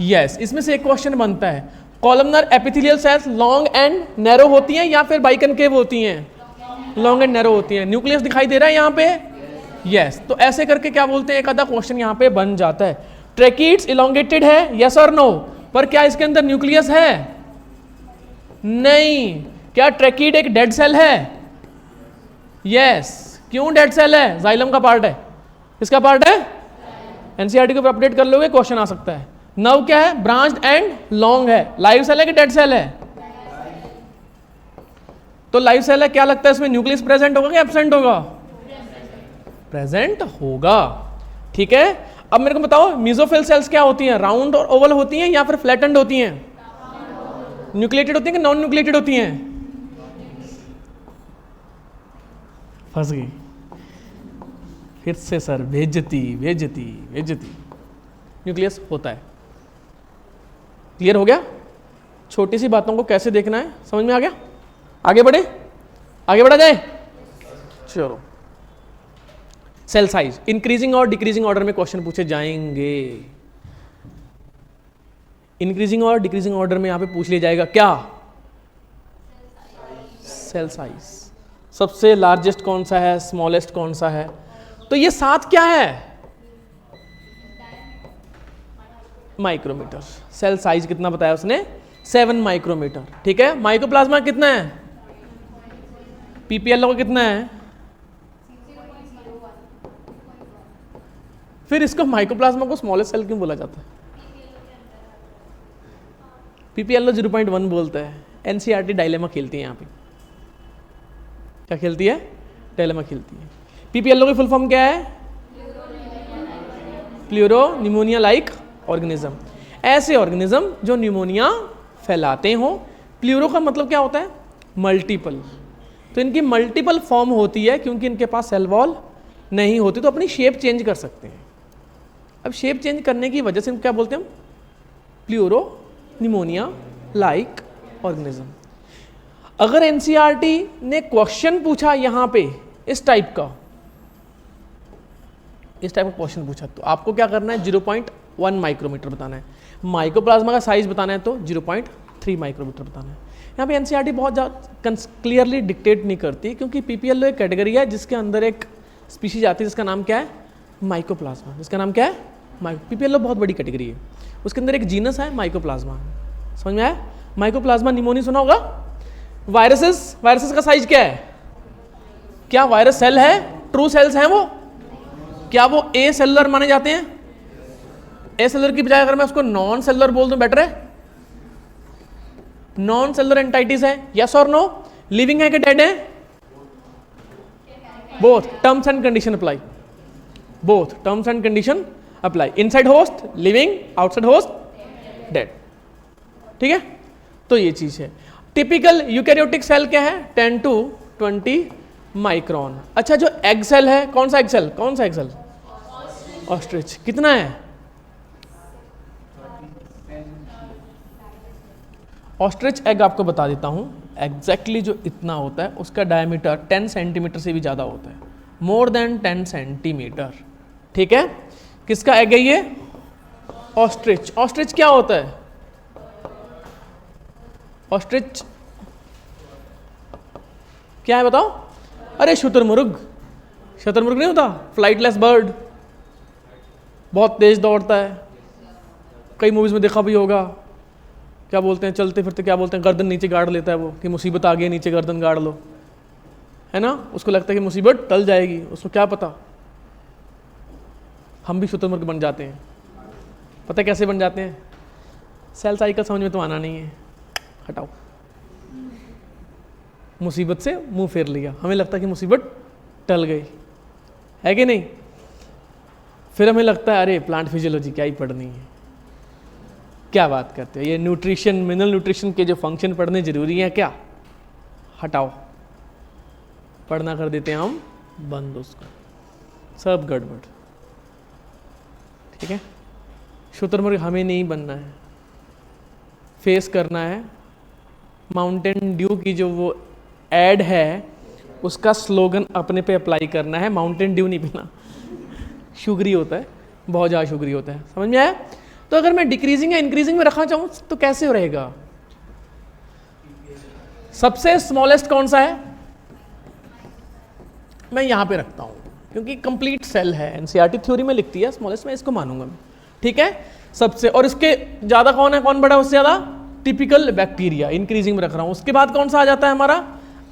यस। इसमें से एक क्वेश्चन बनता है, columnar epithelial cells long and narrow होती हैं या फिर बाइकनकेव होती हैं? लॉन्ग एंड नैरो होती हैं। न्यूक्लियस दिखाई दे रहा है यहाँ पे? यस। तो ऐसे करके क्या बोलते हैं, एक आधा क्वेश्चन यहाँ पे बन जाता है। ट्रैकिड्स इलोंगेटेड है, यस और नो? पर क्या इसके अंदर न्यूक्लियस है? नहीं। क्या ट्रैकिड एक डेड सेल है? यस। क्यों डेड सेल है? जाइलम का पार्ट है। किसका पार्ट है? एनसीईआरटी को अपडेट कर लोगे, क्वेश्चन आ सकता है। नर्व क्या है? ब्रांच्ड एंड लॉन्ग है। लाइव सेल है कि डेड सेल है? तो लाइव सेल है, क्या लगता है इसमें न्यूक्लियस प्रेजेंट होगा कि एब्सेंट होगा? प्रेजेंट होगा, ठीक है। अब मेरे को बताओ मीजोफिल सेल्स क्या होती हैं? राउंड और ओवल होती हैं या फिर फ्लैटेंड होती हैं? न्यूक्लिएटेड होती हैं कि नॉन न्यूक्लिएटेड होती हैं? फंस गई फिर से सर, बेइज्जती बेइज्जती बेइज्जती। न्यूक्लियस होता है। क्लियर हो गया? छोटी सी बातों को कैसे देखना है समझ में आ गया? आगे बढ़े, आगे बढ़ा जाए। चलो, सेल साइज इंक्रीजिंग और डिक्रीजिंग ऑर्डर में क्वेश्चन पूछे जाएंगे। इंक्रीजिंग और डिक्रीजिंग ऑर्डर में यहां पे पूछ लिया जाएगा क्या? Cell size. सबसे लार्जेस्ट कौन सा है, स्मॉलेस्ट कौन सा है? तो ये 7 क्या है? माइक्रोमीटर। सेल साइज कितना बताया उसने? 7 माइक्रोमीटर, ठीक है। माइकोप्लाज्मा कितना है? पीपीएल को कितना है? फिर इसको माइकोप्लाज्मा को स्मॉलेस्ट सेल क्यों बोला जाता है? पीपीएल 0.1 बोलता है। एनसीईआरटी डायलेमा खेलती है यहाँ पे। क्या खेलती है? डायलेमा खेलती है। पीपीएल की फुल फॉर्म क्या है? Pleuro pneumonia like organism. ऐसे ऑर्गेनिज्म जो न्यूमोनिया फैलाते हो। प्लूरो का मतलब क्या होता है? मल्टीपल। तो इनकी मल्टीपल फॉर्म होती है क्योंकि इनके पास सेल वॉल नहीं होती, तो अपनी शेप चेंज कर सकते हैं। अब शेप चेंज करने की वजह से इनको क्या बोलते हैं हम? Pleuro pneumonia like organism. अगर एनसीईआरटी ने क्वेश्चन पूछा यहां पे इस टाइप का क्वेश्चन पूछा, तो आपको क्या करना है? 0.1 माइक्रोमीटर बताना है। माइकोप्लाज्मा का साइज बताना है तो 0.3 माइक्रोमीटर बताना है। यहाँ पे एनसीईआरटी बहुत ज़्यादा क्लियरली डिक्टेट नहीं करती, क्योंकि पीपीएल एक कैटेगरी है जिसके अंदर एक स्पीशीज आती है जिसका नाम क्या है? माइकोप्लाज्मा। जिसका नाम क्या है? पीपीएल बहुत बड़ी कैटेगरी है, उसके अंदर एक जीनस है माइकोप्लाज्मा। समझ में आया? माइकोप्लाज्मा निमोनिया सुना होगा। वायरसेस का साइज क्या है? क्या वायरस सेल है? ट्रू सेल्स हैं वो? क्या वो ए सेलुलर माने जाते हैं? ए सेलुलर की बजाय अगर मैं उसको नॉन सेलुलर बोल दूं बेटर है? नॉन सेलुलर एंटाइटीज है, यस और नो? लिविंग है कि डेड है? Both. Terms and condition apply. Both terms and condition apply, inside host living, outside host dead. ठीक है, तो ये चीज है। टिपिकल यूकैरियोटिक सेल क्या है? 10 to 20 माइक्रोन। अच्छा, जो एग सेल है, कौन सा एग सेल? कौन सा एग सेल? ऑस्ट्रिच। कितना है? ऑस्ट्रिच एग आपको बता देता हूं, एग्जैक्टली जो इतना होता है उसका डायमीटर 10 सेंटीमीटर से भी ज़्यादा होता है, मोर देन 10 सेंटीमीटर। ठीक है, किसका एग है ये? ऑस्ट्रिच। ऑस्ट्रिच क्या होता है? ऑस्ट्रिच क्या है बताओ? अरे शुतुरमुर्ग। शुतुरमुर्ग नहीं होता, फ्लाइटलेस बर्ड, बहुत तेज दौड़ता है, कई मूवीज में देखा भी होगा। क्या बोलते हैं, चलते फिरते क्या बोलते हैं, गर्दन नीचे गाड़ लेता है वो, कि मुसीबत आ गई नीचे गर्दन गाड़ लो, है ना। उसको लगता है कि मुसीबत टल जाएगी, उसको क्या पता। हम भी शुतुरमुर्ग बन जाते हैं। पता है कैसे बन जाते हैं? सेल साइकिल समझ में तो आना नहीं है, हटाओ। मुसीबत से मुंह फेर लिया, हमें लगता है कि मुसीबत टल गई, है कि नहीं। फिर हमें लगता है अरे प्लांट फिजियोलॉजी क्या ही पढ़नी है, क्या बात करते हो, ये न्यूट्रिशन, मिनरल न्यूट्रिशन के जो फंक्शन पढ़ने जरूरी हैं क्या? हटाओ, पढ़ना कर देते हैं हम बंद, उसको सब गड़बड़। ठीक है, शुतुरमुर्ग हमें नहीं बनना है, फेस करना है। माउंटेन ड्यू की जो वो एड है उसका स्लोगन अपने पे अप्लाई करना है, माउंटेन ड्यू नहीं पीना, शुगरी होता है, बहुत ज़्यादा शुगरी होता है। समझ में आया? तो अगर मैं डिक्रीजिंग या इंक्रीजिंग में रखना चाहूँ तो कैसे रहेगा? सबसे स्मॉलेस्ट कौन सा है? मैं यहाँ पे रखता हूँ क्योंकि कंप्लीट सेल है, एनसीईआरटी थ्योरी में लिखती है स्मॉलेस्ट, मैं इसको मानूंगा मैं। ठीक है, सबसे, और इसके ज़्यादा कौन है, कौन बड़ा है उससे ज़्यादा? टिपिकल बैक्टीरिया, इंक्रीजिंग में रख रहा हूँ। उसके बाद कौन सा आ जाता है हमारा?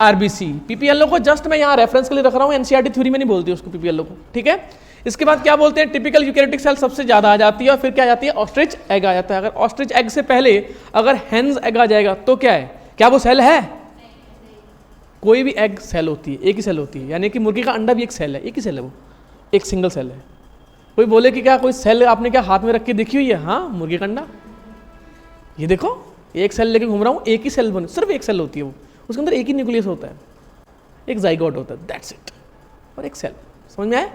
आरबीसी। पीपीएलओ को जस्ट मैं यहाँ रेफरेंस के लिए रख रहा हूँ, एनसीईआरटी थ्योरी में नहीं बोलती उसको पीपीएलओ को। ठीक है, इसके बाद क्या बोलते हैं? टिपिकल यूकैरियोटिक सेल सबसे ज्यादा आ जाती है, और फिर क्या आ जाती है? ऑस्ट्रिच एग आ जाता है। अगर ऑस्ट्रिच एग से पहले अगर हेन्स एग आ जाएगा तो क्या है? क्या वो सेल है? कोई भी एग सेल होती है, एक ही सेल होती है, यानी कि मुर्गी का अंडा भी एक सेल है, एक ही सेल है, वो एक सिंगल सेल है। कोई बोले कि क्या कोई सेल आपने क्या हाथ में रख के देखी हुई है? हाँ, मुर्गी का अंडा, ये देखो, एक सेल लेके घूम रहा हूँ, एक ही सेल बने, सिर्फ एक सेल होती है वो, उसके अंदर एक ही न्यूक्लियस होता है, एक जाइगोट होता है, दैट्स इट, और एक सेल। समझ में आया?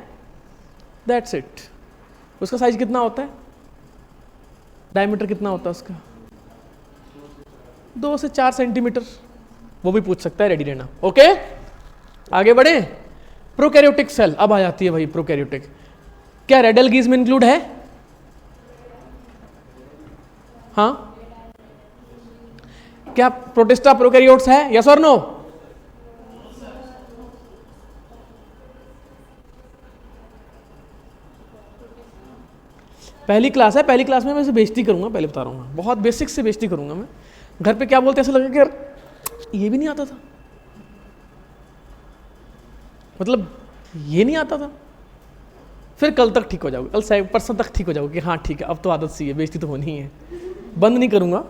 That's it. उसका साइज कितना होता है? डायमीटर कितना होता है उसका? 2 से 4 सेंटीमीटर। वो भी पूछ सकता है, रेडी रहना। ओके, आगे बढ़े। प्रोकैरियोटिक सेल अब आ जाती है भाई, प्रोकैरियोटिक। क्या रेड एल्गीज में इंक्लूड है? हाँ, क्या प्रोटिस्टा प्रोकैरियोट्स है? यस और नो? पहली क्लास है, पहली क्लास में मैं इसे बेइज्जती करूंगा, पहले बता रहा हूँ, बहुत बेसिक से बेइज्जती करूंगा मैं। घर पे क्या बोलते हैं, ऐसा लगेगा कि यार ये भी नहीं आता था, मतलब ये नहीं आता था। फिर कल तक ठीक हो जाओगे, कल परसों तक ठीक हो जाओगे कि हाँ ठीक है, अब तो आदत सी है, बेइज्जती तो होनी ही है। बंद नहीं करूंगा,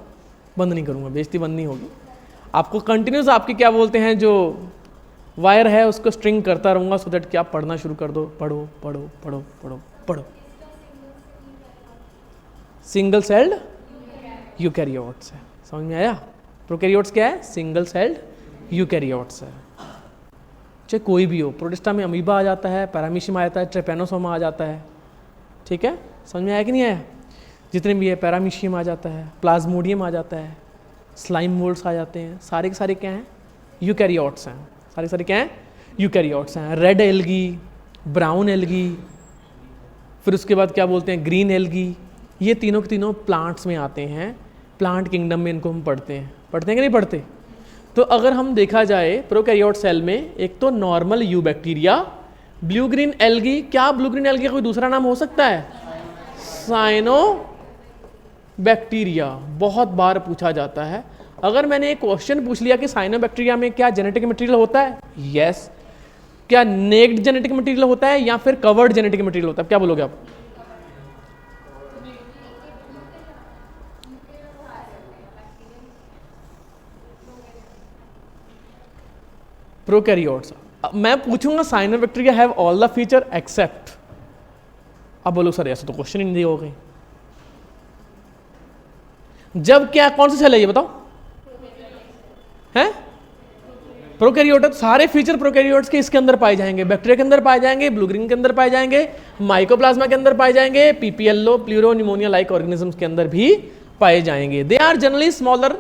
बंद नहीं करूंगा, बेइज्जती बंद नहीं होगी। आपको कंटिन्यूस आपकी क्या बोलते हैं जो वायर है उसको स्ट्रिंग करता रहूंगा, सो दैट कि आप पढ़ना शुरू कर दो, पढ़ो पढ़ो पढ़ो पढ़ो पढ़ो। सिंगल सेल्ड यूकैरियोट्स है, समझ में आया? प्रोकैरियोट्स क्या है? सिंगल सेल्ड यूकैरियोट्स है। चाहे कोई भी हो, प्रोटिस्टा में अमीबा आ जाता है, पैरामीशियम आ जाता है, ट्रेपेनोसोमा आ जाता है। ठीक है, समझ में आया कि नहीं आया? जितने भी है, पैरामीशियम आ जाता है, प्लाज्मोडियम आ जाता है, स्लाइम मोल्ड्स आ जाते हैं, सारे के सारे क्या हैं? यूकैरियोट्स हैं। सारे सारे क्या हैं? यूकैरियोट्स हैं। रेड एल्गी, ब्राउन एल्गी, फिर उसके बाद क्या बोलते हैं? Green algae. ये तीनों के तीनों प्लांट्स में आते हैं, प्लांट किंगडम में इनको हम पढ़ते हैं कि नहीं पढ़ते? तो अगर हम देखा जाए प्रोकैरियोट सेल में, एक तो normal you bacteria, blue green algae. क्या ब्लू ग्रीन एल्गी का कोई दूसरा नाम हो सकता है? साइनो बैक्टीरिया, बहुत बार पूछा जाता है। अगर मैंने एक क्वेश्चन पूछ लिया कि साइनो बैक्टीरिया में क्या जेनेटिक मटेरियल होता है? यस। क्या नेक्ड जेनेटिक मटेरियल होता है या फिर कवर्ड जेनेटिक मटेरियल होता है? क्या बोलोगे आप? प्रोकैरियोट्स। मैं पूछूंगा cyanobacteria have all the feature except, अब बोलो सर ऐसा तो क्वेश्चन ही नहीं दिया हो गई। जब क्या कौन सा सेल है ये बताओ, हैं प्रोकैरियोट। सारे फीचर प्रोकैरियोट्स के इसके अंदर पाए जाएंगे, बैक्टीरिया के अंदर पाए जाएंगे, ब्लू ग्रीन के अंदर पाए जाएंगे, माइकोप्लाज्मा के अंदर पाए जाएंगे, PPLO pleuro pneumonia like organisms के अंदर भी पाए जाएंगे। They are generally smaller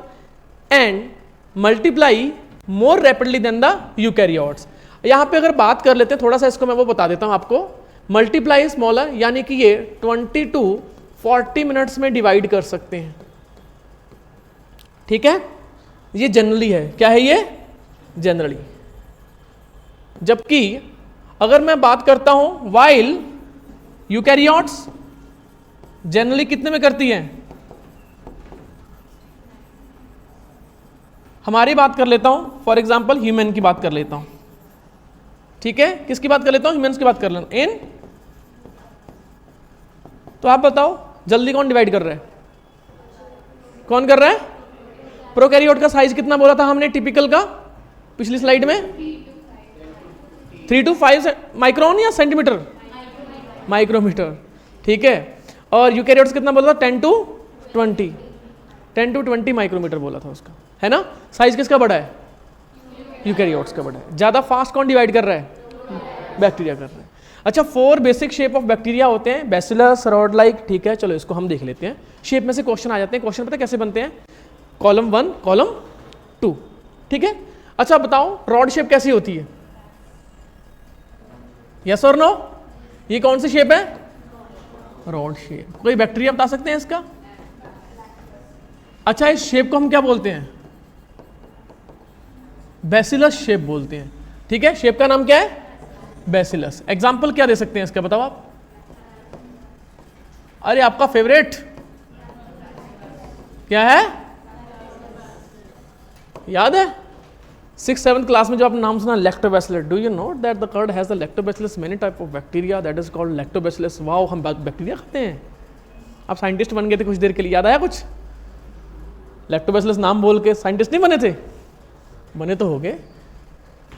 and multiply more rapidly than the eukaryotes. यहां पे अगर बात कर लेते हैं थोड़ा सा, इसको मैं वो बता देता हूं आपको। मल्टीप्लाई स्मॉलर यानी कि ये 20 to 40 मिनट्स में डिवाइड कर सकते हैं, ठीक है, ये जनरली है। क्या है ये जनरली। जबकि अगर मैं बात करता हूं वाइल यूकैरियोट्स जनरली कितने में करती हैं, हमारी बात कर लेता हूं, फॉर एग्जांपल ह्यूमन की बात कर लेता हूं, ठीक है, किसकी बात कर लेता हूं, ह्यूमंस की बात कर लेता इन। तो आप बताओ जल्दी कौन डिवाइड कर रहा है, कौन कर रहा है? प्रोकैरियोट का साइज कितना बोला था हमने टिपिकल का पिछली स्लाइड में? 3 to 5 माइक्रोन या सेंटीमीटर? माइक्रोमीटर, ठीक है। और यूकैरियोट्स कितना बोला था? 10 to 20 माइक्रोमीटर बोला था उसका, है ना। साइज किसका बड़ा है? यूकैरियोट्स का बड़ा है। ज्यादा फास्ट कौन डिवाइड कर रहा है? बैक्टीरिया कर रहा है। अच्छा, 4 बेसिक शेप ऑफ बैक्टीरिया होते हैं, बैसिलस, रॉड लाइक, ठीक है। चलो इसको हम देख लेते हैं। शेप में से क्वेश्चन आ जाते हैं। क्वेश्चन पता कैसे बनते हैं? कॉलम 1 कॉलम 2, ठीक है। अच्छा बताओ रॉड शेप कैसी होती है? यस और नो? ये कौन सी शेप है? Rod shape. कोई बैक्टीरिया बता सकते हैं इसका? अच्छा, इस शेप को हम क्या बोलते हैं? बैसिलस शेप बोलते हैं, ठीक है। शेप का नाम क्या है? बैसिलस। एग्जाम्पल क्या दे सकते हैं इसका, बताओ आप। अरे आपका फेवरेट क्या है? याद है 6th-7th क्लास में जो आपने नाम सुना Lactobacillus. Do you know that the curd has the Lactobacillus many type of bacteria that is called Lactobacillus. Wow, हम बैक्टीरिया खाते हैं। आप साइंटिस्ट बन गए थे कुछ देर के लिए, याद आया कुछ? लैक्टोबैसिलस नाम बोल के साइंटिस्ट नहीं बने थे? बने तो हो गए।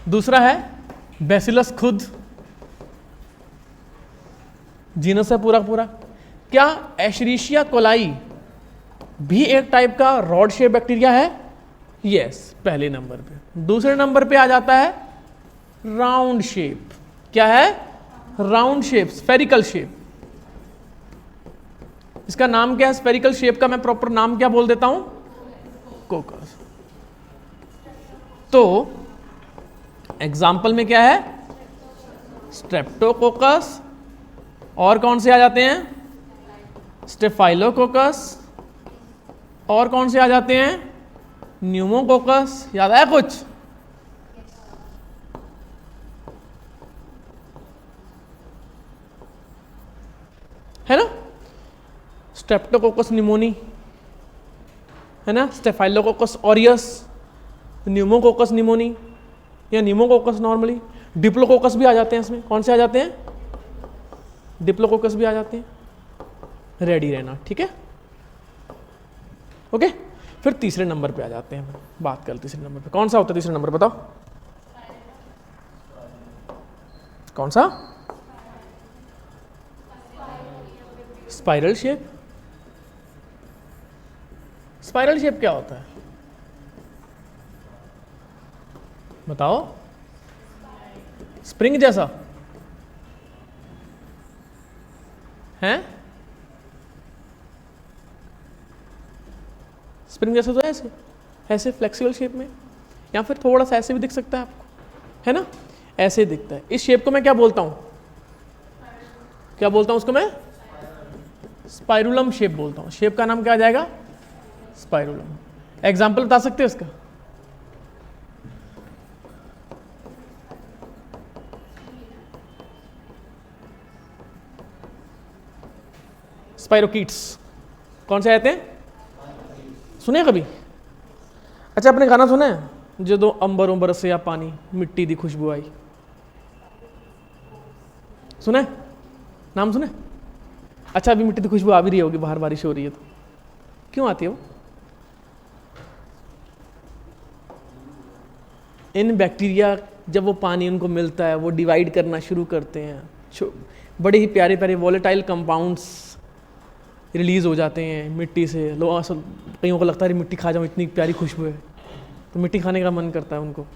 दूसरा है बैसिलस, खुद जीनस है पूरा पूरा। क्या एशरीशिया कोलाई भी एक टाइप का रॉड शेप बैक्टीरिया है? यस, पहले नंबर पे। दूसरे नंबर पे आ जाता है राउंड शेप। क्या है? Round shape, spherical shape. इसका नाम क्या है? स्फेरिकल शेप का मैं प्रॉपर नाम क्या बोल देता हूं? कोकस। तो एग्जाम्पल में क्या है? स्ट्रेप्टोकोकस। और कौन से आ जाते हैं? स्टेफाइलोकोकस। और कौन से आ जाते हैं? न्यूमोकोकस। याद आया कुछ? है ना, स्ट्रेप्टोकोकस निमोनी, है ना, स्टेफाइलोकोकस ऑरियस, न्यूमोकोकस निमोनी या न्यूमोकोकस नॉर्मली। डिप्लोकोकस भी आ जाते हैं इसमें। कौन से आ जाते हैं? डिप्लोकोकस भी आ जाते हैं। रेडी रहना, ठीक है, ओके। फिर तीसरे नंबर पे आ जाते हैं, बात कर तीसरे नंबर पे। कौन सा होता है तीसरे नंबर? बताओ कौन सा? Spiral shape. स्पाइरल शेप क्या होता है बताओ? स्प्रिंग जैसा है? स्प्रिंग जैसा तो ऐसे ऐसे फ्लेक्सिबल शेप में, या फिर थोड़ा सा ऐसे भी दिख सकता है आपको, है ना, ऐसे दिखता है। इस शेप को मैं क्या बोलता हूं? क्या बोलता हूं उसको मैं? स्पाइरुलम शेप बोलता हूं। शेप का नाम क्या आ जाएगा? स्पाइरुलम। एग्जाम्पल बता सकते हो इसका? स्पाइरोकीट्स कौन से आते हैं? सुने कभी? अच्छा, आपने गाना सुना है जो अंबर उंबर से या पानी मिट्टी दी खुशबू आई? सुने? नाम सुने? अच्छा, अभी मिट्टी की खुशबू आ भी रही होगी, बाहर बारिश हो रही है तो। क्यों आती है वो? इन बैक्टीरिया जब वो पानी उनको मिलता है वो डिवाइड करना शुरू करते हैं, बड़े ही प्यारे प्यारे वॉलेटाइल कंपाउंड्स रिलीज हो जाते हैं मिट्टी से। लोग कईयों को लगता है मिट्टी खा जाऊँ, इतनी प्यारी खुशबू है, तो मिट्टी खाने का मन करता है उनको।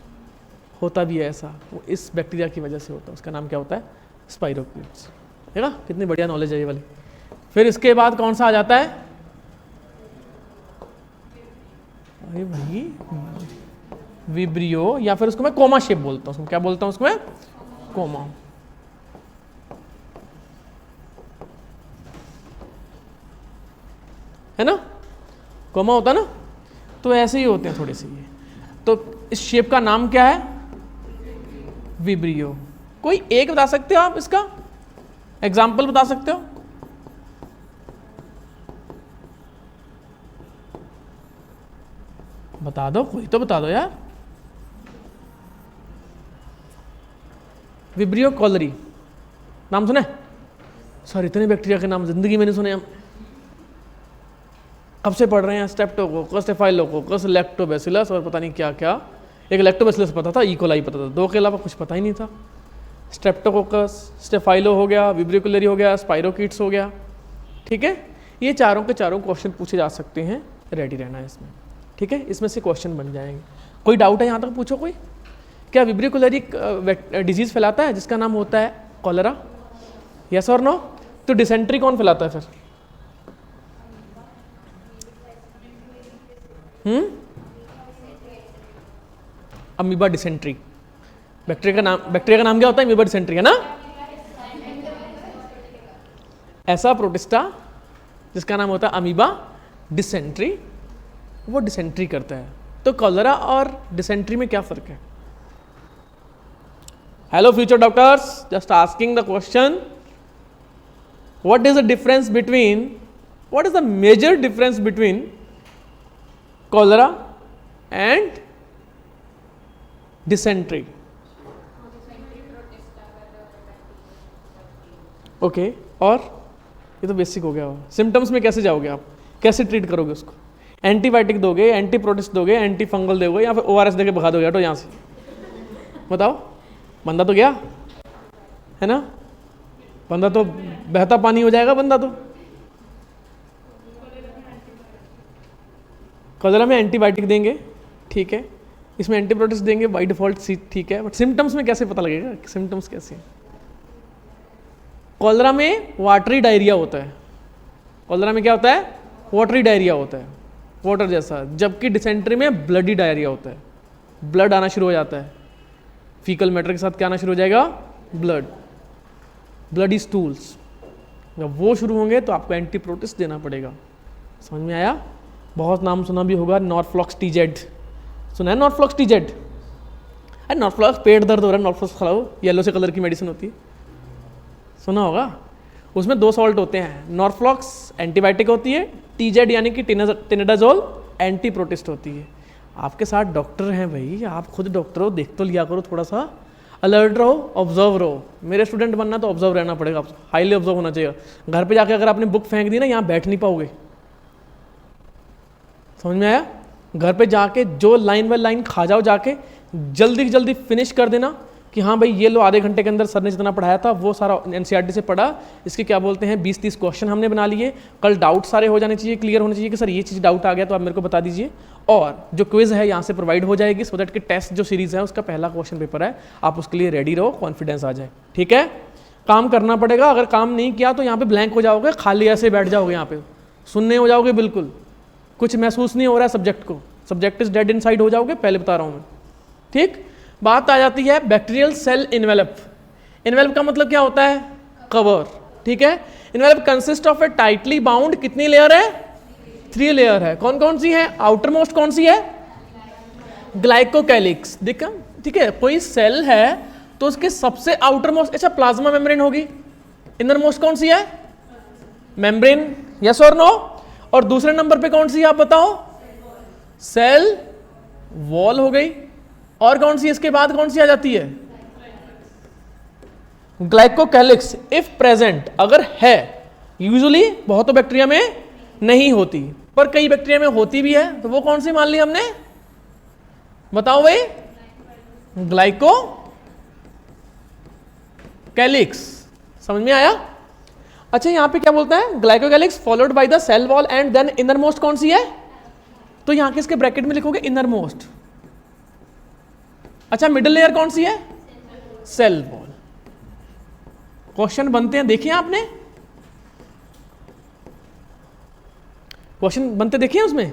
होता भी है ऐसा, वो इस बैक्टीरिया की वजह से होता है। उसका नाम क्या होता है? स्पाइरोकीट्स। है ना, कितनी बढ़िया नॉलेज है ये वाली। फिर इसके बाद कौन सा आ जाता है? अरे भाई विब्रियो, या फिर उसको मैं कोमा शेप बोलता हूँ। क्या बोलता हूँ उसको मैं? कोमा। है ना, कोमा होता ना, तो ऐसे ही होते हैं थोड़े से ये। तो इस शेप का नाम क्या है? विब्रियो। कोई एक बता सकते हो आप इसका एग्जाम्पल बता सकते हो? बता दो, कोई तो बता दो यार। विब्रियो कॉलरी नाम सुने? सर इतने बैक्टीरिया के नाम जिंदगी में नहीं सुने हम। कब से पढ़ रहे हैं? स्ट्रेप्टोकोकस, स्टेफाइलोकोकस, लैक्टोबैसिलस और पता नहीं क्या क्या। एक लैक्टोबैसिलस पता था, ई कोलाई पता था, दो के अलावा कुछ पता ही नहीं था। स्ट्रेप्टोकोकस, स्टेफाइलो हो गया, विब्रियो कॉलरी हो गया, स्पाइरोकीट्स हो गया। ठीक है, ये चारों के चारों क्वेश्चन पूछे जा सकते हैं, रेडी रहना है इसमें। ठीक है, इसमें से क्वेश्चन बन जाएंगे। कोई डाउट है यहाँ तक? पूछो कोई। क्या विब्रियो कॉलरी डिजीज फैलाता है जिसका नाम होता है कॉलरा? यस और नो? तो डिसेंट्री कौन फैलाता है फिर? Amoeba dysentery. बैक्टीरिया का नाम क्या होता है? अमीबा डिसेंट्री, है ना। ऐसा प्रोटिस्टा जिसका नाम होता है अमीबा डिसेंट्री, वो डिसेंट्री करता है। तो कॉलरा और डिसेंट्री में क्या फर्क है? Hello future doctors, just asking the question, what is the difference between, what is the major difference between cholera and dysentery? Okay, और ये तो बेसिक हो गया। सिम्टम्स में कैसे जाओगे आप? कैसे ट्रीट करोगे उसको? एंटीबायोटिक दोगे, एंटी प्रोटिस्ट दोगे, एंटी फंगल दोगे, या फिर ORS देके भगा दोगे? हटो यहाँ से, बताओ। बंदा तो गया, है ना, बंदा तो बहता पानी हो जाएगा बंदा तो। कॉलरा में एंटीबायोटिक देंगे, ठीक है, इसमें एंटीप्रोटिस्ट देंगे बाय डिफॉल्ट, ठीक है, बट सिम्टम्स में कैसे पता लगेगा? सिम्टम्स कैसे? कॉलरा में वाटरी डायरिया होता है। कॉलरा में क्या होता है? वाटरी डायरिया होता है, वाटर जैसा। जबकि डिसेंट्री में ब्लडी डायरिया होता है, ब्लड आना शुरू हो जाता है। फीकल मैटर के साथ क्या आना शुरू हो जाएगा? Blood, bloody stools. जब वो शुरू होंगे तो आपको एंटीप्रोटिस्ट देना पड़ेगा। समझ में आया? बहुत नाम सुना भी होगा, नॉर्फ्लॉक्स TZ सुना है? नॉर्फ्लॉक्स TZ, अरे नॉर्फ्लॉक्स पेट दर्द हो रहा है, नॉर्फ्लॉक्स खाओ, येलो से कलर की मेडिसिन होती है, सुना होगा। उसमें 2 सॉल्ट होते हैं, नॉर्फ्लॉक्स एंटीबायोटिक होती है, TZ यानी कि टिनेडाजोल एंटी प्रोटिस्ट होती है। आपके साथ डॉक्टर हैं भाई, आप खुद डॉक्टर हो, देख तो लिया करो, थोड़ा सा अलर्ट रहो, ऑब्जर्व रहो। मेरे स्टूडेंट बनना तो ऑब्जर्व रहना पड़ेगा, आपको हाईली ऑब्जर्व होना चाहिए। घर पे जाके अगर आपने बुक फेंक दी ना, यहाँ बैठ नहीं पाओगे। समझ में आया? घर पे जाके जो लाइन बाय लाइन खा जाओ, जाके जल्दी जल्दी फिनिश कर देना कि हाँ भाई ये लो, आधे घंटे के अंदर सर ने जितना पढ़ाया था वो सारा NCERT से पढ़ा, इसके क्या बोलते हैं 20-30 क्वेश्चन हमने बना लिए। कल डाउट सारे हो जाने चाहिए, क्लियर होने चाहिए कि सर ये चीज़ डाउट आ गया तो आप मेरे को बता दीजिए। और जो क्विज है यहाँ से प्रोवाइड हो जाएगी, सो दैट कि टेस्ट जो सीरीज़ है उसका पहला क्वेश्चन पेपर है, आप उसके लिए रेडी रहो, कॉन्फिडेंस आ जाए। ठीक है, काम करना पड़ेगा। अगर काम नहीं किया तो यहाँ पे ब्लैंक हो जाओगे, खाली ऐसे बैठ जाओगे, यहाँ पे सुनने हो जाओगे, बिल्कुल कुछ महसूस नहीं हो रहा है सब्जेक्ट को, सब्जेक्ट इज डेड इनसाइड हो जाओगे, पहले बता रहा हूँ मैं। ठीक, बात आ जाती है बैक्टीरियल सेल इन्वेलप। इन्वेलप का मतलब क्या होता है? कवर। ठीक है, envelope consist of A tightly bound, कितनी लेयर है? 3 लेयर है। कौन कौन सी है? आउटर मोस्ट कौन सी है? ग्लाइकोकैलिक्स। देखा? ठीक है, कोई सेल है तो उसके सबसे आउटर मोस्ट, अच्छा प्लाज्मा मेम्ब्रेन होगी। इनर मोस्ट कौन सी है? मेम्ब्रेन। यस और नो? और दूसरे नंबर पे कौन सी है आप बताओ? सेल वॉल हो गई। और कौन सी इसके बाद कौन सी आ जाती है? ग्लाइकोकैलिक्स इफ प्रेजेंट, अगर है। यूजुअली बहुत तो बैक्टीरिया में नहीं होती, पर कई बैक्टीरिया में होती भी है, तो वो कौन सी मान ली हमने? बताओ भाई। ग्लाइकोकैलिक्स। समझ में आया? अच्छा यहाँ पे क्या बोलता है, glycocalyx followed by the cell wall and then innermost कौन सी है, तो यहाँ के इसके ब्रैकेट में लिखोगे इनर मोस्ट। अच्छा मिडिल लेयर कौन सी है, सेल वॉल। क्वेश्चन बनते हैं, देखिए आपने क्वेश्चन बनते देखिए उसमें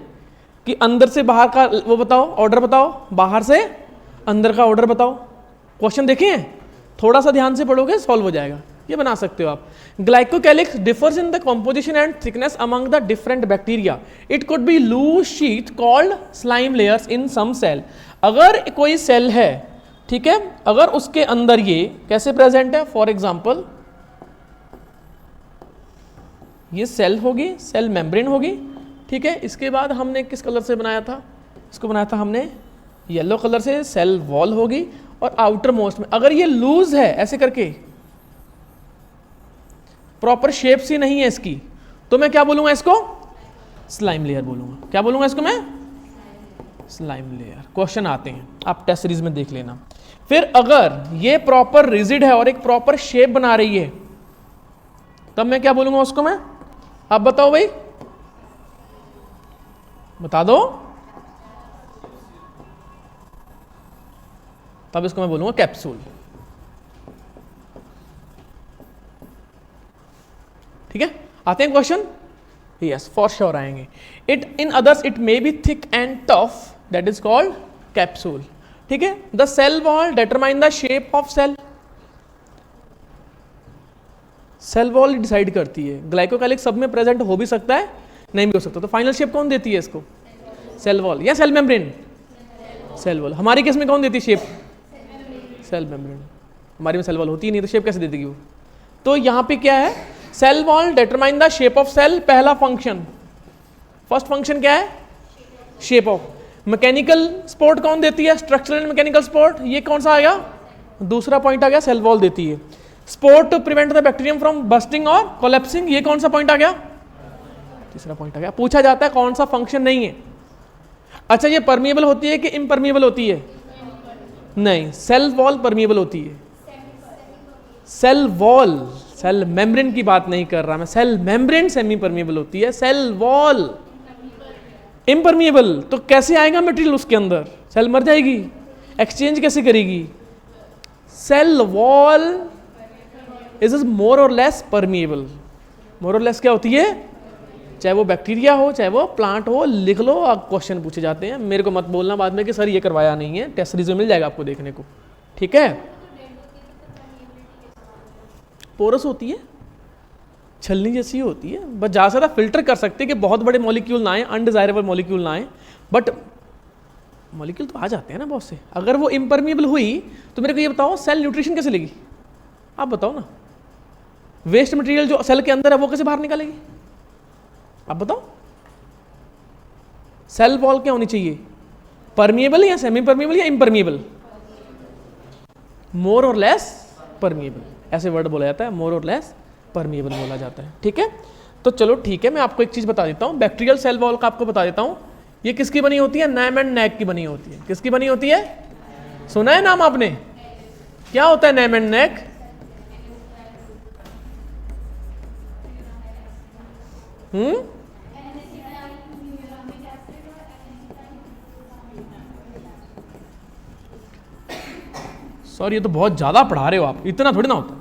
कि अंदर से बाहर का वो बताओ, ऑर्डर बताओ, बाहर से अंदर का ऑर्डर बताओ। क्वेश्चन देखिए, थोड़ा सा ध्यान से पढ़ोगे सॉल्व हो जाएगा, ये बना सकते हो आप। Glycocalyx differs in the composition and thickness among the different bacteria, it could be loose sheet called slime layers in some cell. अगर कोई सेल है, ठीक है, अगर उसके अंदर ये कैसे प्रेजेंट है, फॉर एग्जाम्पल ये सेल होगी, सेल मेम्ब्रेन होगी, ठीक है। इसके बाद हमने किस कलर से बनाया था, इसको बनाया था हमने येलो कलर से, सेल वॉल होगी। और आउटर मोस्ट में अगर ये लूज है ऐसे करके, प्रॉपर शेप सी नहीं है इसकी, तो मैं क्या बोलूंगा इसको, स्लाइम लेयर बोलूंगा। क्या बोलूंगा इसको मैं, स्लाइम लेयर। क्वेश्चन आते हैं, आप टेस्ट सीरीज में देख लेना। फिर अगर ये प्रॉपर रिजिड है और एक प्रॉपर शेप बना रही है, तब मैं क्या बोलूंगा उसको मैं, आप बताओ भाई, बता दो। तब इसको मैं बोलूंगा कैप्सूल। ठीक है, आते हैं क्वेश्चन, यस फॉर श्योर आएंगे। It in others it may be thick and tough, that is called capsule. ठीक है, the cell wall determine the shape of cell, cell wall decide करती है। ग्लाइकोकैलिक्स सब में प्रेजेंट हो भी सकता है, नहीं भी हो सकता, तो फाइनल शेप कौन देती है इसको, सेल वॉल या सेल मेम्ब्रेन, सेल वॉल। हमारी केस में कौन देती है शेप, सेल मेम्ब्रेन। हमारी में सेल वॉल होती ही नहीं तो शेप कैसे दे देगी वो। तो यहां पे क्या है, cell wall determine the shape of cell, पहला फंक्शन। फर्स्ट फंक्शन क्या है, शेप ऑफ। मैकेनिकल सपोर्ट कौन देती है, स्ट्रक्चरल एंड मैकेनिकल सपोर्ट, ये कौन सा आ गया, दूसरा पॉइंट आ गया, सेल वॉल देती है। Support to prevent the bacterium from busting और कोलैप्सिंग, ये कौन सा पॉइंट आ गया, तीसरा पॉइंट आ गया। पूछा जाता है कौन सा फंक्शन नहीं है। अच्छा ये परमिएबल होती है कि इम्परमिएबल होती है, नहीं, सेल वॉल परमिएबल होती है। सेल वॉल, सेल मेम्ब्रेन की बात नहीं कर रहा मैं, सेल मेम्ब्रेन सेमी परमिएबल होती है, सेल वॉल इम्परमिएबल। तो कैसे आएगा मटेरियल उसके अंदर, सेल मर जाएगी, एक्सचेंज कैसे करेगी। सेल वॉल इज मोर और लेस परमिएबल। मोर और लेस क्या होती है, चाहे वो बैक्टीरिया हो चाहे वो प्लांट हो, लिख लो, अब क्वेश्चन पूछे जाते हैं। मेरे को मत बोलना बाद में कि सर ये करवाया नहीं है, टेस्ट सीरीज में मिल जाएगा आपको देखने को। ठीक है, पोरस होती है, छलनी जैसी होती है, बस ज़्यादा से ज़्यादा फिल्टर कर सकते हैं कि बहुत बड़े मॉलिक्यूल ना आए, अनडिजायरेबल मॉलिक्यूल ना आए, बट मॉलिक्यूल तो आ जाते हैं ना बहुत से। अगर वो इम्परमिएबल हुई तो मेरे को ये बताओ सेल न्यूट्रिशन कैसे लेगी, आप बताओ ना। वेस्ट मटेरियल जो सेल के अंदर है वो कैसे बाहर निकालेगी, आप बताओ। सेल वॉल क्या होनी चाहिए, परमिएबल या सेमी परमिएबल या इम्परमिएबल, मोर और लेस परमिएबल, ऐसे वर्ड बोला जाता है, मोर और लेस परमिएबल बोला जाता है। ठीक है, तो चलो ठीक है, मैं आपको एक चीज बता देता हूं, बैक्टीरियल सेल वॉल का आपको बता देता हूं। ये किसकी बनी होती है, नैम एंड नैक की बनी होती है। किसकी बनी होती है, सुना है नाम आपने, क्या होता है नैम एंड नैक, सॉरी ये तो बहुत ज्यादा पढ़ा रहे हो आप, इतना थोड़ी ना होता।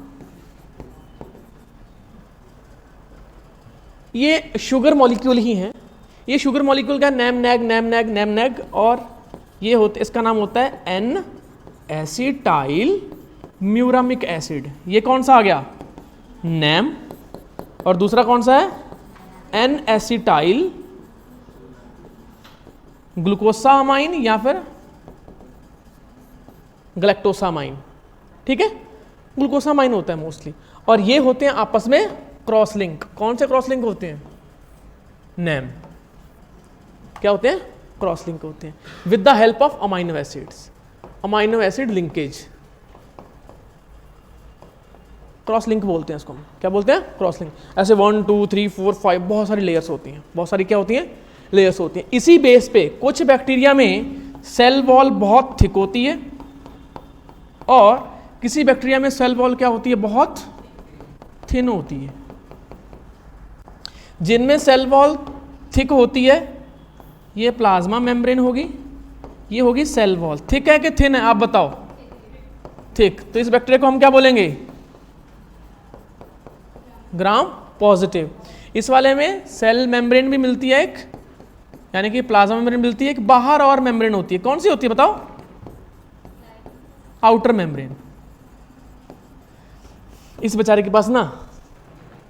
ये शुगर मॉलिक्यूल ही हैं, ये शुगर मॉलिक्यूल का NAM NAG NAM NAG NAM NAG, और ये होते, इसका नाम होता है एन एसिटाइल म्यूरामिक एसिड। ये कौन सा आ गया, नैम, और दूसरा कौन सा है, एन एसिटाइल ग्लूकोसामाइन या फिर गलैक्टोसामाइन। ठीक है, ग्लूकोसामाइन होता है मोस्टली, और ये होते हैं आपस में क्रॉस लिंक। कौन से क्रॉस लिंक होते हैं, नैम, क्या होते हैं, क्रॉस लिंक होते हैं with the help of amino acids, amino acid linkage, cross link बोलते हैं इसको। क्या बोलते हैं, क्रॉस लिंक। ऐसे 1 2 3 4 5 बहुत सारी लेयर्स होती हैं, बहुत सारी क्या होती हैं, लेयर्स होती हैं। इसी बेस पे कुछ बैक्टीरिया में सेल वॉल बहुत थिक होती है, और किसी बैक्टीरिया में सेल वॉल क्या होती है, बहुत थिन होती है। जिनमें सेल वॉल थिक होती है ये प्लाज्मा मेम्ब्रेन होगी, ये होगी सेल वॉल। थिक है कि थिन है आप बताओ? थिक। तो इस बैक्टीरिया को हम क्या बोलेंगे? Gram positive. इस वाले में सेल मेम्ब्रेन भी मिलती है एक, यानी कि प्लाज्मा मेम्ब्रेन मिलती है एक, बाहर और मेम्ब्रेन होती है। कौन सी होती है बताओ? Outer membrane. इस बेचारे के पास ना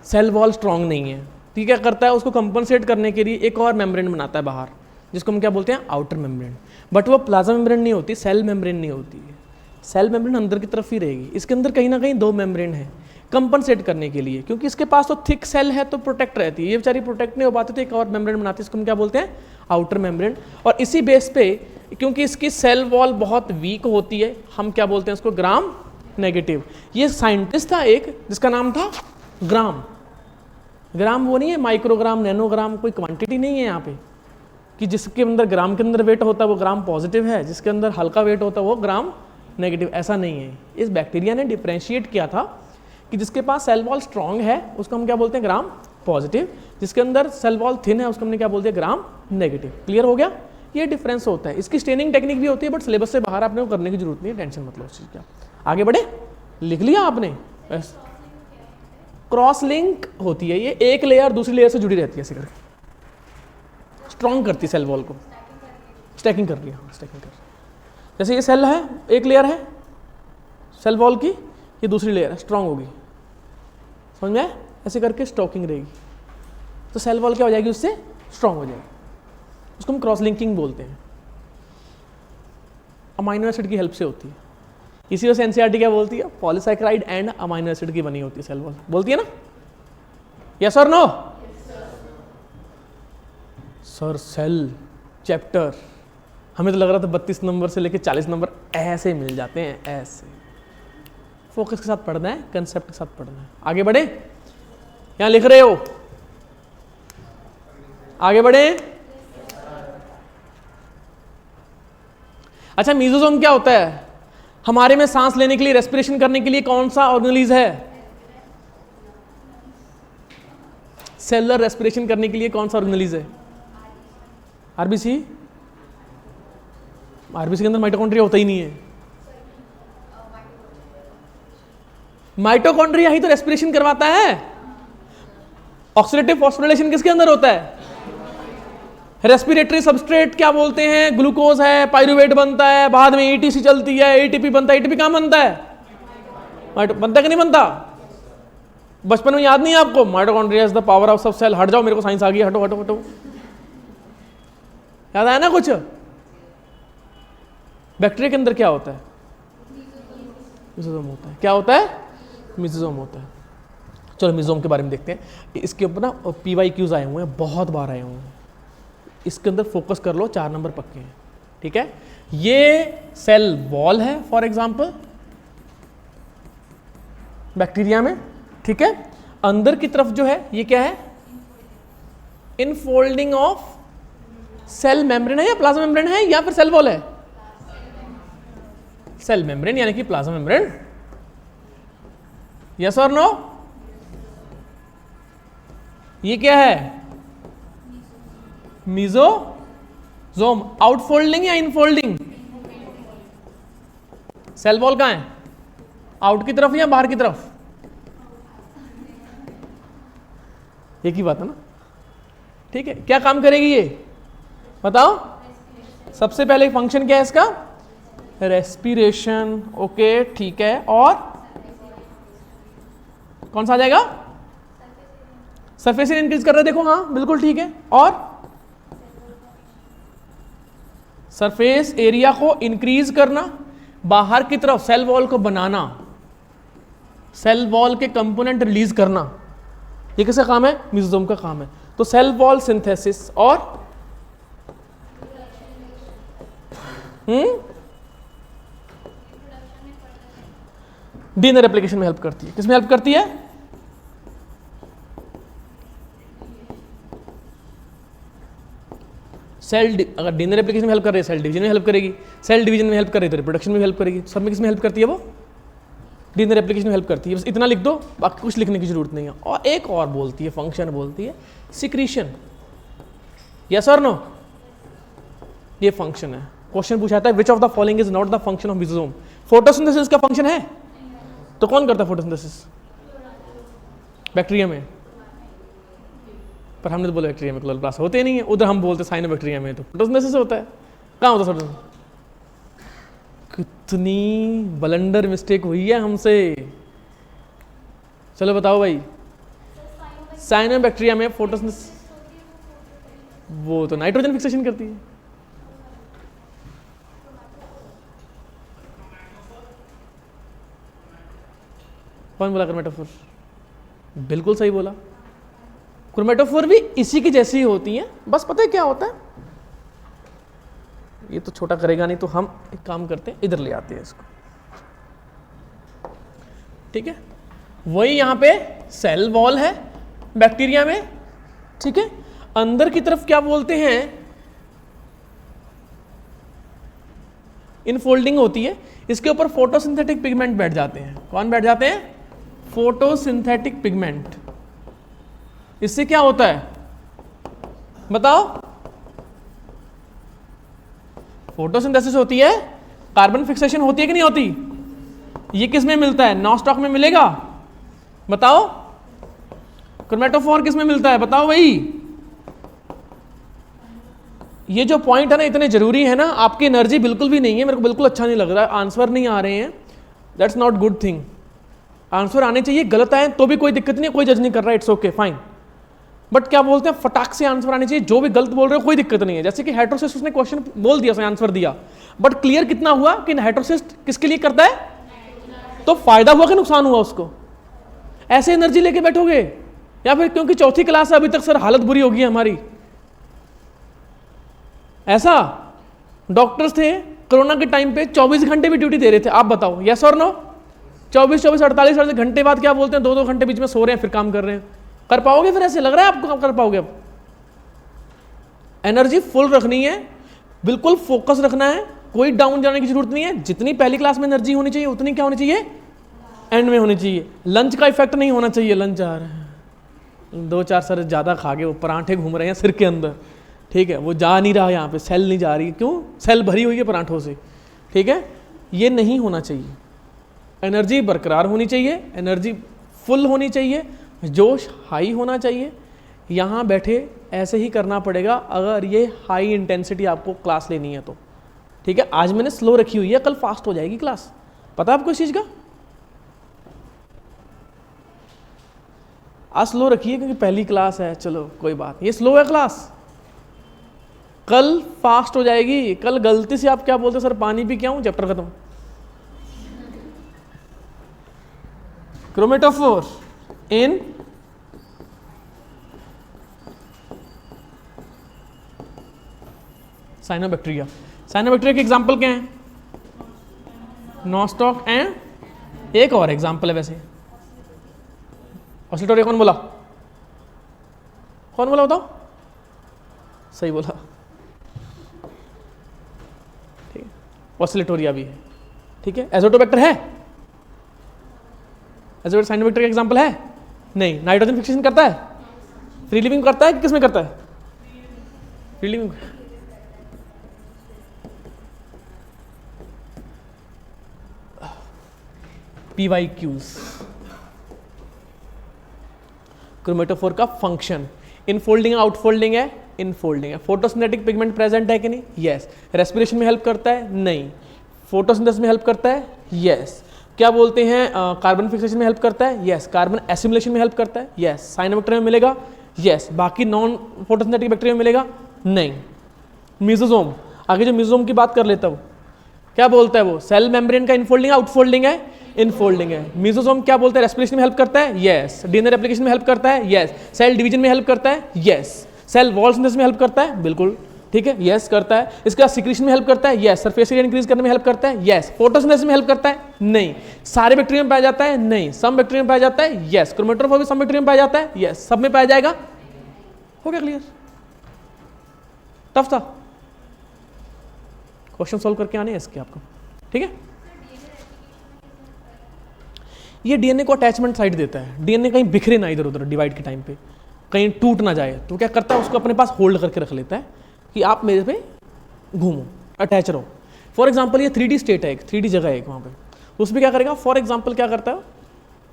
सेल वॉल स्ट्रांग नहीं है, ठीक, क्या करता है उसको कंपनसेट करने के लिए एक और मेम्ब्रेन बनाता है बाहर, जिसको हम क्या बोलते हैं? Outer membrane. बट वो प्लाज्मा मेम्ब्रेन नहीं होती, सेल मेम्ब्रेन नहीं होती है। सेल मेम्ब्रेन अंदर की तरफ ही रहेगी। इसके अंदर कहीं ना कहीं दो मेम्ब्रेन है कंपनसेट करने के लिए, क्योंकि इसके पास तो थिक सेल है तो प्रोटेक्ट रहती है, ये बेचारी प्रोटेक्ट नहीं हो पाती तो एक और मेम्ब्रेन बनाती है, इसको हम क्या बोलते हैं? Outer membrane. और इसी बेस पे क्योंकि इसकी सेल वॉल बहुत वीक होती है हम क्या बोलते हैं उसको? Gram negative. ये साइंटिस्ट था एक जिसका नाम था ग्राम। ग्राम वो नहीं है माइक्रोग्राम नैनोग्राम, कोई क्वांटिटी नहीं है यहाँ पे कि जिसके अंदर ग्राम के अंदर वेट होता है वो ग्राम पॉजिटिव है, जिसके अंदर हल्का वेट होता है वो ग्राम नेगेटिव, ऐसा नहीं है। इस बैक्टीरिया ने डिफरेंशिएट किया था कि जिसके पास सेल वॉल स्ट्रांग है उसको हम क्या बोलते हैं? Gram positive. जिसके अंदर सेल वॉल थिन है उसको हमने क्या बोलते हैं? Gram negative. क्लियर हो गया? ये डिफरेंस होता है। इसकी स्टेनिंग टेक्निक भी होती है बट सिलेबस से बाहर आपने को करने की जरूरत नहीं है, टेंशन मत लो उस चीज़ का। आगे बढ़े, लिख लिया आपने? क्रॉस लिंक होती है ये, एक लेयर दूसरी लेयर से जुड़ी रहती है, ऐसे करके स्ट्रॉन्ग करती है सेल वॉल को, स्टैकिंग कर रही है। हाँ, स्टैकिंग कर रही है। जैसे ये सेल है, एक लेयर है सेल वॉल की, ये दूसरी लेयर है, स्ट्रॉन्ग होगी, समझ में? ऐसे करके स्टॉकिंग रहेगी तो सेल वॉल क्या हो जाएगी? उससे स्ट्रॉन्ग हो जाएगी। उसको हम क्रॉस लिंकिंग बोलते हैं। अमाइनो एसिड की हेल्प से होती है। इसी वजह से एनसीईआरटी क्या बोलती है? पॉलीसैकेराइड एंड अमाइनो एसिड की बनी होती है सेल वॉल, बोलती है ना? यस और नो? सर सेल चैप्टर हमें तो लग रहा था 32 नंबर से लेके 40 नंबर ऐसे मिल जाते हैं, ऐसे। फोकस के साथ पढ़ना है, कंसेप्ट के साथ पढ़ना है। आगे बढ़े, यहां लिख रहे हो? आगे बढ़े। अच्छा, मीजोसोम क्या होता है? हमारे में सांस लेने के लिए, रेस्पिरेशन करने के लिए कौन सा ऑर्गेनेलिज है? सेलुलर रेस्पिरेशन करने के लिए कौन सा ऑर्गेनेलिज है? आरबीसी। आरबीसी के अंदर माइटोकॉन्ड्रिया होता ही नहीं है। माइटोकॉन्ड्रिया ही तो रेस्पिरेशन करवाता है। ऑक्सीडेटिव फॉस्फोरिलेशन किसके अंदर होता है? रेस्पिरेटरी सबस्ट्रेट क्या बोलते हैं? ग्लूकोज है, पाइरुवेट बनता है, बाद में ईटीसी चलती है, एटीपी बनता है। एटीपी कहां बनता है? बनता है कि नहीं बनता? बचपन में याद नहीं है आपको? Mitochondria is the powerhouse of cell. हट जाओ, मेरे को साइंस आ गई, हटो हटो हटो। याद आया ना कुछ? बैक्टीरिया के अंदर क्या होता है? मिसोसोम होता है। क्या होता है? मिसोसोम होता है। चलो मिसोसोम के बारे में देखते हैं। इसके ऊपर ना PYQs आए हुए हैं, बहुत बार आए हुए हैं। इसके अंदर फोकस कर लो, 4 नंबर पक्के हैं, ठीक है? ये सेल वॉल है फॉर एग्जांपल बैक्टीरिया में, ठीक है? अंदर की तरफ जो है ये क्या है? इनफोल्डिंग ऑफ सेल मेम्ब्रेन है या प्लाज्मा मेम्ब्रेन है या फिर सेल वॉल है? सेल मेम्ब्रेन यानी कि प्लाज्मा मेम्ब्रेन। यस और नो? ये क्या है? मीजोसोम। आउटफोल्डिंग या इनफोल्डिंग? सेल वॉल कहां है? आउट की तरफ या बाहर की तरफ? एक ही बात है ना, ठीक है? क्या काम करेगी ये बताओ? सबसे पहले फंक्शन क्या है इसका? रेस्पिरेशन। ओके, ठीक है। और कौन सा आ जाएगा? सरफेस एरिया इंक्रीज कर रहे हैं, देखो, हाँ बिल्कुल ठीक है। और सरफेस एरिया को इंक्रीज करना, बाहर की तरफ सेल वॉल को बनाना, सेल वॉल के कंपोनेंट रिलीज करना, ये किसका काम है? मिसोसोम का काम है। तो सेल वॉल सिंथेसिस और डीएनए रेप्लिकेशन में हेल्प करती है। किसमें हेल्प करती है? सेल, अगर डीएनए रेप्लिकेशन में हेल्प कर रही है, सेल डिवीजन में हेल्प करेगी, सेल डिवीजन में हेल्प कर रही है तो रिप्रोडक्शन में हेल्प करेगी। सब में किसमें हेल्प करती है वो? डीएनए रेप्लिकेशन में हेल्प करती है, बस इतना लिख दो, बाकी कुछ लिखने की जरूरत नहीं है। और एक और बोलती है फंक्शन, बोलती है सिक्रीशन। यस और नो, ये फंक्शन है। क्वेश्चन पूछा था which of the following is not the function of mesosome. Photosynthesis का फंक्शन है, तो कौन करता है फोटोसिंथेसिस? बैक्टीरिया में, पर हमने तो बोला बैक्टीरिया में क्लोरोप्लास्ट होते नहीं है, उधर हम बोलते साइनोबैक्टीरिया में तो फोटोसिंथेसिस होता है। कहाँ होता है? कितनी बलंडर मिस्टेक हुई है हमसे। चलो बताओ भाई, साइनोबैक्टीरिया में फोटोसिंथेसिस, वो तो नाइट्रोजन फिक्सेशन करती है। कौन बोला क्रोमेटोफोर? बिल्कुल सही बोला। क्रोमेटोफोर भी इसी की जैसी होती हैं, बस पता है क्या होता है, ये तो छोटा करेगा नहीं, तो हम एक काम करते हैं, इधर ले आते हैं इसको, ठीक है। वही यहां पे सेल वॉल है बैक्टीरिया में, ठीक है। अंदर की तरफ क्या बोलते हैं, इनफोल्डिंग होती है, इसके ऊपर फोटोसिंथेटिक पिगमेंट बैठ जाते हैं। कौन बैठ जाते हैं? Photosynthetic pigment. इससे क्या होता है बताओ? फोटोसिंथेसिस होती है, कार्बन फिक्सेशन होती है कि नहीं होती? ये किस में मिलता है? नॉनस्टॉक में मिलेगा, बताओ। क्रोमेटोफोर किस में मिलता है बताओ भाई? ये जो पॉइंट है ना, इतने जरूरी है ना, आपकी एनर्जी बिल्कुल भी नहीं है, मेरे को बिल्कुल अच्छा नहीं लग रहा है, आंसर नहीं आ रहे हैं, that's not good thing. Answer आने चाहिए, गलत आए तो भी कोई दिक्कत नहीं, कोई जज नहीं कर रहा है, इट्स ओके फाइन। बट क्या बोलते हैं, फटाक से आंसर आने चाहिए, जो भी गलत बोल रहे हो कोई दिक्कत नहीं है। जैसे कि हेटेरोसिस्ट, उसने क्वेश्चन बोल दिया, उसने आंसर दिया, बट क्लियर कितना हुआ कि हेटेरोसिस्ट किसके लिए करता है, तो फायदा हुआ कि नुकसान हुआ उसको? ऐसे एनर्जी लेके बैठोगे, या फिर क्योंकि चौथी क्लास है अभी तक सर हालत बुरी होगी हमारी? ऐसा डॉक्टर्स थे कोरोना के टाइम पे 24 घंटे भी ड्यूटी दे रहे थे, आप बताओ यस और नो? 24 48 घंटे बाद क्या बोलते हैं, 2 घंटे बीच में सो रहे हैं, फिर काम कर रहे हैं। कर पाओगे फिर? ऐसे लग रहा है आपको कर पाओगे? अब एनर्जी फुल रखनी है, बिल्कुल फोकस रखना है, कोई डाउन जाने की जरूरत नहीं है। जितनी पहली क्लास में एनर्जी होनी चाहिए, उतनी क्या होनी चाहिए, एंड में होनी चाहिए। लंच का इफेक्ट नहीं होना चाहिए, लंच आ रहा है 2-4 सर ज़्यादा खा गए, वो परांठे घूम रहे हैं सिर के अंदर, ठीक है, वो जा नहीं रहा, यहाँ पे सेल नहीं जा रही, क्यों? सेल भरी हुई है परांठों से, ठीक है। ये नहीं होना चाहिए, एनर्जी बरकरार होनी चाहिए, एनर्जी फुल होनी चाहिए, जोश हाई होना चाहिए। यहाँ बैठे ऐसे ही करना पड़ेगा अगर ये हाई इंटेंसिटी आपको क्लास लेनी है तो, ठीक है। आज मैंने स्लो रखी हुई है, कल फास्ट हो जाएगी क्लास, पता है आपको इस चीज़ का? आज स्लो रखिए क्योंकि पहली क्लास है, चलो कोई बात, ये स्लो है क्लास, कल फास्ट हो जाएगी। कल गलती से आप क्या बोलते सर पानी पी के आऊं, चैप्टर खत्म। क्रोमेटोफोर इन साइनोबैक्टीरिया। साइनोबैक्टीरिया के एग्जांपल क्या हैं? नॉस्टॉक एंड एक और एग्जांपल है वैसे, ऑसिलेटोरिया। कौन बोला? कौन बोला बताओ? सही बोला, ठीक है। ऑसिलेटोरिया भी है, ठीक है। एजोटोबैक्टर है? एजोटोबैक्टर साइनोबैक्टर का एग्जांपल है? नहीं। नाइट्रोजन फिक्सेशन करता है? फ्री लिविंग करता है कि किस में करता है? Free living. PYQs क्रोमेटोफोर का फंक्शन, इनफोल्डिंग आउटफोल्डिंग है, इनफोल्डिंग है। फोटोसिंथेटिक पिगमेंट प्रेजेंट है कि नहीं? यस। रेस्पिरेशन में हेल्प करता है? नहीं। फोटोसिंथेसिस में हेल्प करता है? यस। क्या बोलते हैं, कार्बन फिक्सेशन में हेल्प करता है? यस। कार्बन एसिमिलेशन में हेल्प करता है? यस। साइनोबैक्टीरिया में मिलेगा? यस। बाकी नॉन फोटोसिंथेटिक बैक्टीरिया में मिलेगा? नहीं। मेसोसोम, आगे जो मेसोसोम की बात कर लेता हूँ, क्या बोलता है वो? सेल मेम्ब्रेन का इनफोल्डिंग है, आउटफोल्डिंग है? इनफोल्डिंग है। मेसोसोम क्या बोलते हैं? रेस्पिरेशन में हेल्प करता है? यस। डीएनए रेप्लिकेशन में हेल्प करता है? यस। सेल डिवीजन में हेल्प करता है? यस। सेल वॉल सिंथेसिस में हेल्प करता है? बिल्कुल ठीक है, यस करता है। इसका सिक्रीशन में हेल्प करता है? यस। सरफेस एरिया इंक्रीज करने में हेल्प करता है? यस। फोटोसिंथेसिस में हेल्प करता है? नहीं। सारे बैक्टीरिया में पाया जाता है? नहीं। सम बैक्टीरिया में पाया जाता है? यस। क्रोमेटोफोर भी सम बैक्टीरिया में पाया जाता है? यस। सब में पाया जाएगा। हो गया क्लियर? टफ था, क्वेश्चन सॉल्व करके आने हैं इसके आपको, ठीक है। ये डीएनए को अटैचमेंट साइट देता है, डीएनए कहीं बिखरे ना इधर उधर डिवाइड के टाइम पे, कहीं टूट ना जाए, तो क्या करता है उसको अपने पास होल्ड करके रख लेता है कि आप मेरे पे घूमो, अटैच रहो। फॉर एग्जाम्पल ये 3D स्टेट है, एक 3D जगह है एक वहाँ पे, उसमें क्या करेगा, फॉर एग्जाम्पल क्या करता है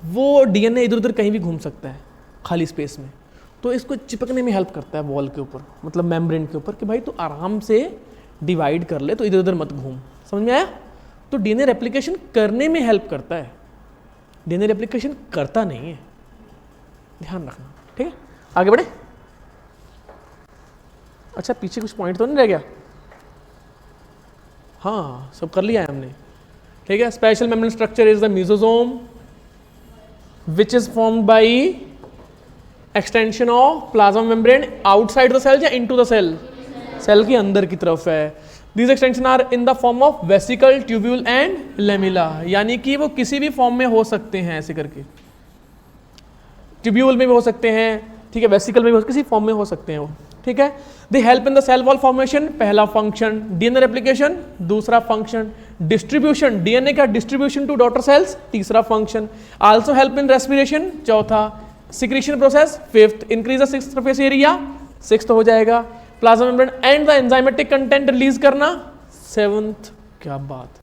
वो डीएनए इधर उधर कहीं भी घूम सकता है खाली स्पेस में, तो इसको चिपकने में हेल्प करता है वॉल के ऊपर, मतलब मेम्ब्रेन के ऊपर, कि भाई तू आराम से डिवाइड कर ले, तो इधर उधर मत घूम। समझ में आया? तो डीएनए रेप्लिकेशन करने में हेल्प करता है, डीएनए रेप्लिकेशन करता नहीं है, ध्यान रखना। ठीक है, आगे बढ़े। अच्छा, पीछे कुछ पॉइंट तो नहीं रह गया? हाँ, सब कर लिया है हमने। ठीक है, special membrane structure is the mesosome which is formed by extension of plasma membrane outside the cell या इनटू द सेल, सेल के अंदर की तरफ है। These extension are in the form of vesicle, tubule and lamella, यानी कि वो किसी भी फॉर्म में हो सकते हैं, ऐसे करके ट्यूब्यूल में भी हो सकते हैं, ठीक है, वेसिकल में भी किसी फॉर्म में हो सकते हैं वो। ठीक है, they help in the cell wall formation, पहला फंक्शन, डीएनए रेप्लिकेशन दूसरा फंक्शन, डिस्ट्रीब्यूशन डीएनए का डिस्ट्रीब्यूशन टू डॉटर सेल्स तीसरा function, also help in respiration चौथा, secretion process fifth, increase the surface area sixth हो जाएगा, plasma membrane and the enzymatic content release करना seventh. क्या बात,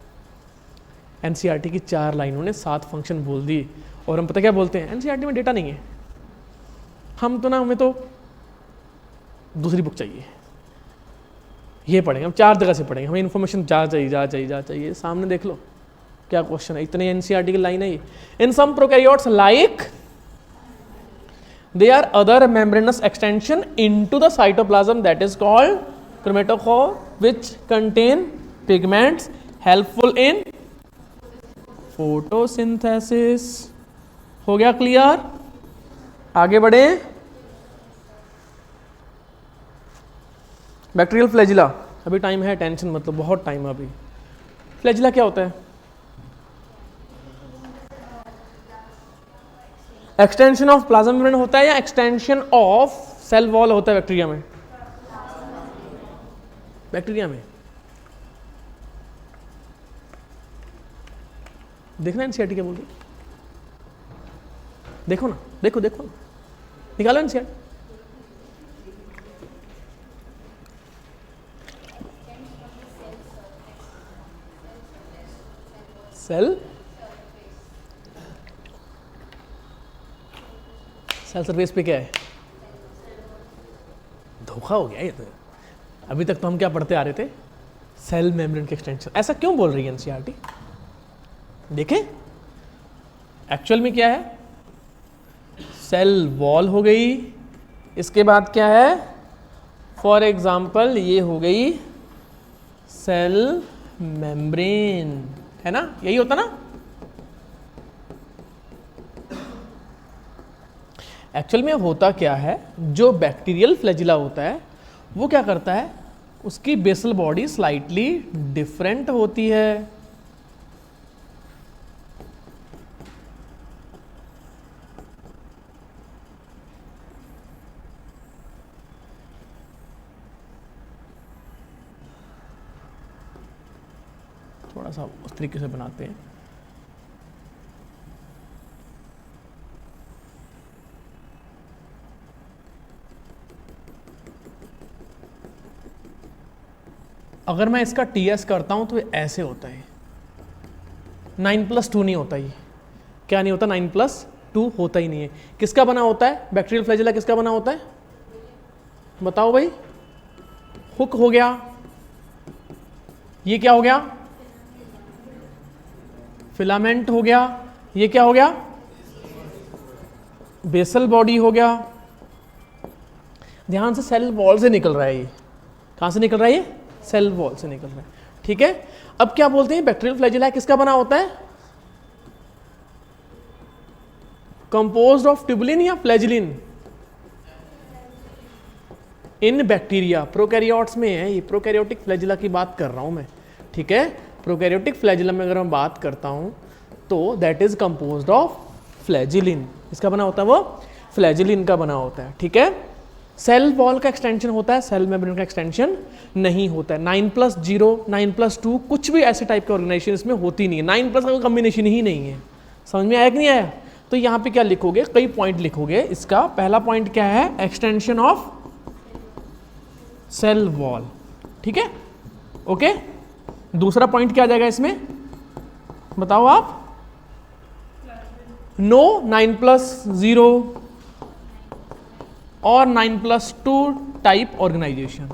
NCERT की 4 लाइनों ने 7 फंक्शन बोल दिए, और हम पता क्या बोलते हैं, एनसीईआरटी में डेटा नहीं है, हम तो ना, हमें तो दूसरी बुक चाहिए, ये पढ़ेंगे हम 4 जगह से पढ़ेंगे, हमें इन्फॉर्मेशन जा चाहिए। सामने देख लो क्या क्वेश्चन है, इतने एनसीईआरटी की लाइन है ये। In some prokaryotes like they are other membranous extension into the cytoplasm that is called chromatophore which contain pigments helpful in photosynthesis। हो गया क्लियर? आगे बढ़े। बैक्टीरियल फ्लैजिला, अभी टाइम है, टेंशन मतलब बहुत टाइम है अभी। फ्लैजिला क्या होता है? एक्सटेंशन ऑफ प्लाज्मा मेम्ब्रेन होता है या एक्सटेंशन ऑफ सेल वॉल होता है बैक्टीरिया में? बैक्टीरिया में देखना एनसीईआरटी क्या बोल रही, देखो ना, देखो ना, निकालो एनसीईआरटी। सेल सरफेस पे क्या है? धोखा हो गया ये तो, अभी तक तो हम क्या पढ़ते आ रहे थे, सेल मेम्ब्रेन के एक्सटेंशन। ऐसा क्यों बोल रही है एनसीईआरटी? देखें एक्चुअल में क्या है, सेल वॉल हो गई, इसके बाद क्या है, फॉर एग्जाम्पल ये हो गई सेल मेम्ब्रेन, है ना, यही होता ना। एक्चुअल में होता क्या है, जो बैक्टीरियल फ्लैजिला होता है वो क्या करता है, उसकी बेसल बॉडी स्लाइटली डिफरेंट होती है। थोड़ा सा उस तरीके से बनाते हैं। अगर मैं इसका टीएस करता हूं तो ये ऐसे होता है, 9+2 नहीं होता, ये क्या नहीं होता, 9+2 होता ही नहीं है। किसका बना होता है बैक्टीरियल फ्लैजिला, किसका बना होता है बताओ भाई? हुक हो गया, ये क्या हो गया, फिलामेंट हो गया, ये क्या हो गया, बेसल बॉडी हो गया। ध्यान से, सेल वॉल से निकल रहा है ये, कहां से निकल रहा है ये, सेल वॉल से निकल रहा है। ठीक है, अब क्या बोलते हैं, बैक्टीरियल फ्लैजिला किसका बना होता है, कंपोज्ड ऑफ ट्यूबुलिन या फ्लैजिलिन। इन बैक्टीरिया, प्रोकैरियोट्स में है ये, प्रोकैरियोटिक फ्लैजिला की बात कर रहा हूं मैं। ठीक है, प्रोकैरियोटिक फ्लैजिला में अगर मैं बात करता हूं तो that is composed of flagellin. इसका बना होता है वो, फ्लैजिलिन का बना होता है। ठीक है, सेल वॉल का एक्सटेंशन होता है, सेल मेम्ब्रेन का एक्सटेंशन नहीं होता है। 9+0, 9+2 कुछ भी ऐसे टाइप के ऑर्गेनाइजेशन इसमें होती नहीं है, 9+ का कॉम्बिनेशन ही नहीं है। समझ में आया कि नहीं आया? तो यहाँ पे क्या लिखोगे, कई पॉइंट लिखोगे। इसका पहला पॉइंट क्या है, एक्सटेंशन ऑफ सेल वॉल, ठीक है, ओके। दूसरा पॉइंट क्या आ जाएगा इसमें, बताओ आप? नो 9+0 और 9+2 टाइप ऑर्गेनाइजेशन,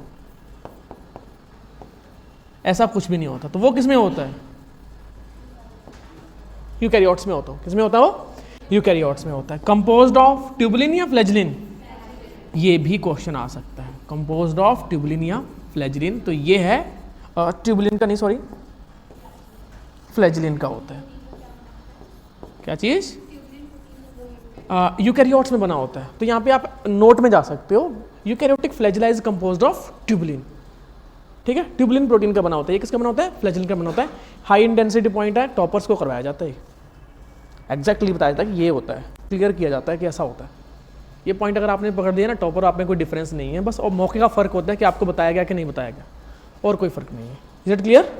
ऐसा कुछ भी नहीं होता। तो वो किस में होता है, यूकैरियोट्स में होता है। किस में होता है वो, यूकैरियोट्स में होता है। कंपोज्ड ऑफ ट्यूबुलिन या फ्लैजिलिन, ये भी क्वेश्चन आ सकता है। कंपोज्ड ऑफ ट्यूबुलिन या फ्लैजिलिन, तो ये है ट्यूबुलिन का नहीं, सॉरी फ्लैजिलिन का होता है। क्या चीज, यूकैरियोट्स में बना होता है। तो यहाँ पे आप नोट में जा सकते हो, eukaryotic flagella is composed of tubulin, ठीक है। ट्यूबुलिन प्रोटीन का बना होता है। ये किसका बना होता है, फ्लैजिलिन का बना होता है। हाई इंटेंसिटी पॉइंट है, टॉपर्स को करवाया जाता है, एग्जैक्टली बताया जाता है कि ये होता है, क्लियर किया जाता है कि ऐसा होता है। ये पॉइंट अगर आपने पकड़ दिया ना टॉपर, आप में कोई डिफरेंस नहीं है, बस और मौके का फर्क होता है कि आपको बताया गया कि नहीं बताया गया, और कोई फर्क नहीं है। इज इट क्लियर,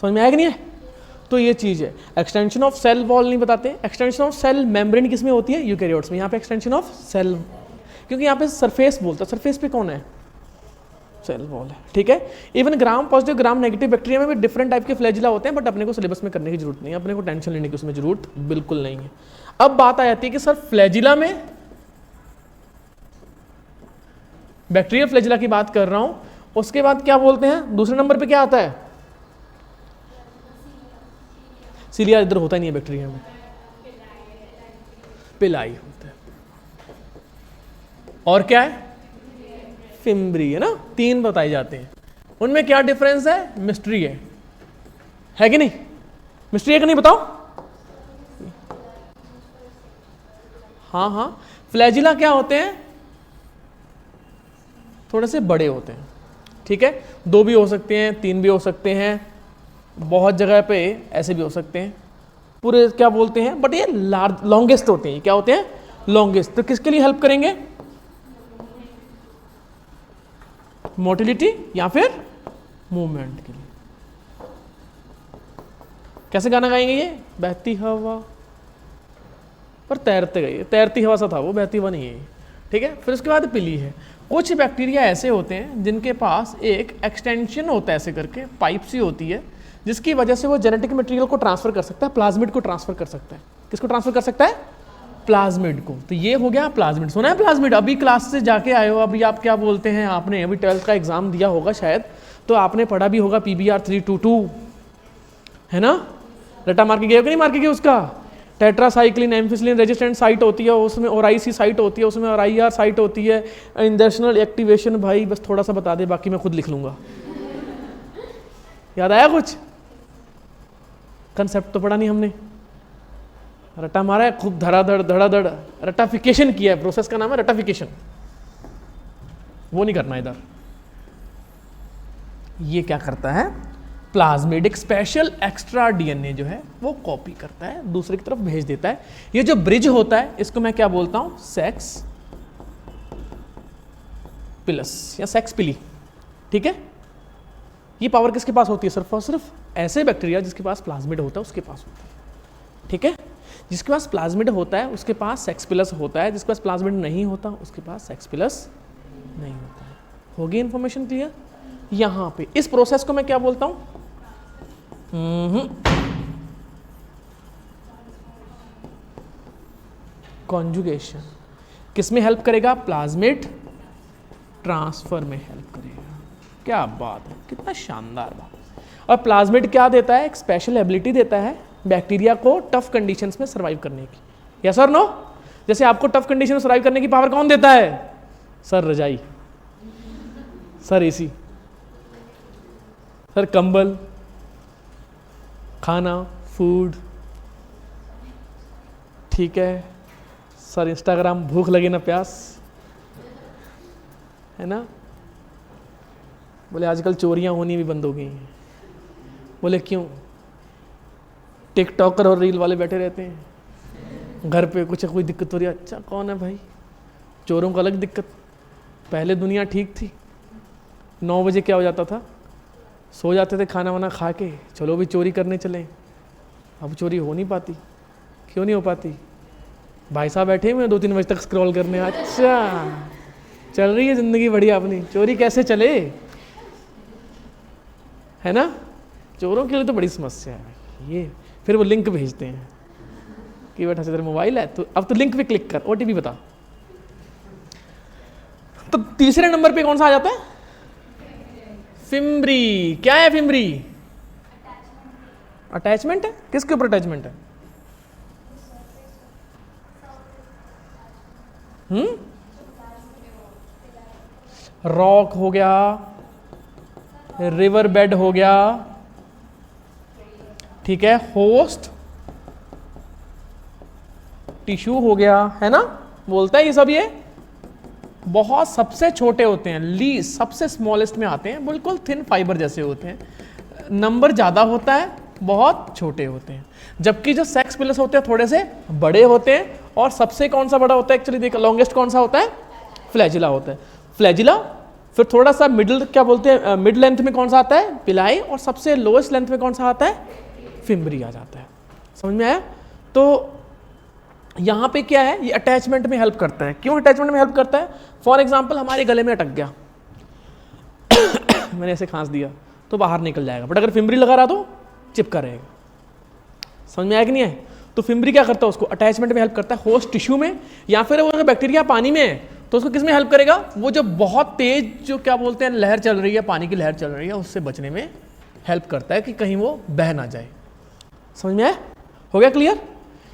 समझ में आया कि नहीं है? तो ये चीज़ है। एक्सटेंशन ऑफ सेल वॉल नहीं बताते, एक्सटेंशन ऑफ सेल मेम्ब्रेन किस में होती है, यूकैरियोट्स में। यहाँ पे एक्सटेंशन ऑफ सेल, क्योंकि यहाँ पे सरफेस बोलता है, सरफेस पे कौन है, सेल वॉल है, ठीक है। Even gram positive gram negative bacteria में भी डिफरेंट टाइप के फ्लैजिला होते हैं, बट अपने को सिलेबस में करने की जरूरत नहीं है, अपने को टेंशन लेने की उसमें जरूरत बिल्कुल नहीं है। अब बात आ जाती है कि सर फ्लैजिला में, बैक्टीरिया फ्लैजिला की बात कर रहा हूं, उसके बाद क्या बोलते हैं, दूसरे नंबर पे क्या आता है, सीलिया इधर होता ही नहीं है बैक्टीरिया में, पिलाई होता है। और क्या है, फिम्ब्री है ना, 3 बताए जाते हैं। उनमें क्या डिफरेंस है, मिस्ट्री है कि नहीं, मिस्ट्री है कि नहीं बताओ? हाँ, फ्लैजिला क्या होते हैं, थोड़े से बड़े होते हैं, ठीक है। 2 भी हो सकते हैं, 3 भी हो सकते हैं, बहुत जगह पे ऐसे भी हो सकते हैं, पूरे क्या बोलते हैं, बट ये लॉन्गेस्ट होते हैं। क्या होते हैं, लॉन्गेस्ट। तो किसके लिए हेल्प करेंगे, मोटिलिटी या फिर मूवमेंट के लिए। कैसे गाना गाएंगे ये, बहती हवा पर तैरते गए, तैरती हवा सा था वो, बहती हवा नहीं है, ठीक है। फिर उसके बाद पिली है। कुछ बैक्टीरिया ऐसे होते हैं जिनके पास एक एक्सटेंशन होता है, ऐसे करके पाइप सी होती है, जिसकी वजह से वो जेनेटिक मटेरियल को ट्रांसफर कर सकता है, प्लाज्मिड को ट्रांसफर कर सकता है। किसको ट्रांसफर कर सकता है, प्लाज्मिड को। तो ये हो गया प्लाज्मिड, सुना है प्लाज्मिड, अभी क्लास से जाके आए हो, अभी आप क्या बोलते हैं, आपने अभी 12th का एग्जाम दिया होगा शायद, तो आपने पढ़ा भी होगा PBR 322 है ना, रटा मार के गए हो कि नहीं मार के गए, उसका टेट्रासाइक्लिन एम्फिसिलिन रेजिस्टेंट साइट होती है उसमें, और IC साइट होती है उसमें, और IR साइट होती है, इंडस्ट्रियल एक्टिवेशन। भाई बस थोड़ा सा बता दे, बाकी मैं खुद लिख लूंगा। याद आया कुछ, कंसेप्ट तो पढ़ा नहीं हमने, रटा मारा है खूब, धड़ाधड़ धड़ाधड़, रटाफिकेशन किया है, प्रोसेस का नाम है रटाफिकेशन, वो नहीं करना इधर। ये क्या करता है, प्लाज्मिड एक स्पेशल एक्स्ट्रा DNA जो है वो कॉपी करता है, दूसरे की तरफ भेज देता है। ये जो ब्रिज होता है इसको मैं क्या बोलता हूं, सेक्स पिलस या सेक्स पिली, ठीक है। ये पावर किसके पास होती है, सिर्फ और सिर्फ ऐसे बैक्टीरिया जिसके पास प्लाज्मिड होता है उसके पास होती है, ठीक है। जिसके पास प्लाज्मिड होता है उसके पास सेक्स पिलस होता है, जिसके पास प्लाज्मिड नहीं होता उसके पास सेक्स पिलस नहीं होता है। होगी इंफॉर्मेशन क्लियर? यहां पे इस प्रोसेस को मैं क्या बोलता हूं, कॉन्जुगेशन। किस में हेल्प करेगा, प्लाज्मिड ट्रांसफर में हेल्प करेगा। क्या बात है, कितना शानदार बात। और प्लाज्मिड क्या देता है, एक स्पेशल एबिलिटी देता है बैक्टीरिया को टफ कंडीशंस में सर्वाइव करने की। यस और नो? जैसे आपको टफ कंडीशन में सर्वाइव करने की पावर कौन देता है, सर रजाई, सर AC, सर कंबल, खाना, फूड, ठीक है सर, इंस्टाग्राम, भूख लगे ना प्यास, है ना। बोले आजकल चोरियां होनी भी बंद हो गई हैं। बोले क्यों, टिकटॉकर और रील वाले बैठे रहते हैं घर पे, कुछ कोई दिक्कत हो रही है, अच्छा कौन है भाई, चोरों को अलग दिक्कत। पहले दुनिया ठीक थी, 9 बजे क्या हो जाता था, सो जाते थे खाना वाना खा के, चलो भी चोरी करने चले। अब चोरी हो नहीं पाती, क्यों नहीं हो पाती? भाई साहब बैठे हुए 2-3 बजे तक स्क्रॉल करने। अच्छा, चल रही है ज़िंदगी बढ़िया अपनी। चोरी कैसे चले, है ना? चोरों के लिए तो बड़ी समस्या है ये। फिर वो लिंक भेजते हैं कि बेटा तेरा मोबाइल है तो अब तो लिंक पे क्लिक कर, OTP बता। तो तीसरे नंबर पे कौन सा आ जाता है? फिम्बरी। क्या है फिम्बरी? अटैचमेंट है। किसके ऊपर अटैचमेंट है? रॉक हो गया, रिवर बेड हो गया, ठीक है, होस्ट टिश्यू हो गया, है ना? बोलता है ये सब। ये बहुत सबसे छोटे होते हैं, लीस्ट सबसे स्मॉलेस्ट में आते हैं, बिल्कुल थिन फाइबर जैसे होते हैं। नंबर ज्यादा होता है, बहुत छोटे होते हैं। जबकि जो सेक्स पिलस होते हैं थोड़े से बड़े होते हैं। और सबसे कौन सा बड़ा होता है एक्चुअली? देखो लॉन्गेस्ट कौन सा होता है? फ्लैजिला होता है। फ्लैजिला, फिर थोड़ा सा मिडिल, क्या बोलते हैं, मिड लेंथ में कौन सा आता है? पिलाई। और सबसे लोएस्ट लेंथ में कौन सा आता है? फिम्बरी आ जाता है। समझ में आया? तो यहाँ पे क्या है, ये अटैचमेंट में हेल्प करता है। क्यों अटैचमेंट में हेल्प करता है? फॉर एग्जाम्पल हमारे गले में अटक गया मैंने ऐसे खांस दिया तो बाहर निकल जाएगा, बट अगर फिम्बरी लगा रहा तो चिपका रहेगा। समझ में आया कि नहीं है? तो फिम्बरी क्या करता है? उसको अटैचमेंट में हेल्प करता है, होस्ट टिश्यू में। या फिर अगर बैक्टीरिया पानी में है तो उसको किस में हेल्प करेगा? वो जो बहुत तेज जो क्या बोलते हैं लहर चल रही है, पानी की लहर चल रही है, उससे बचने में हेल्प करता है कि कहीं वो बह ना जाए। समझ में आया? हो गया क्लियर?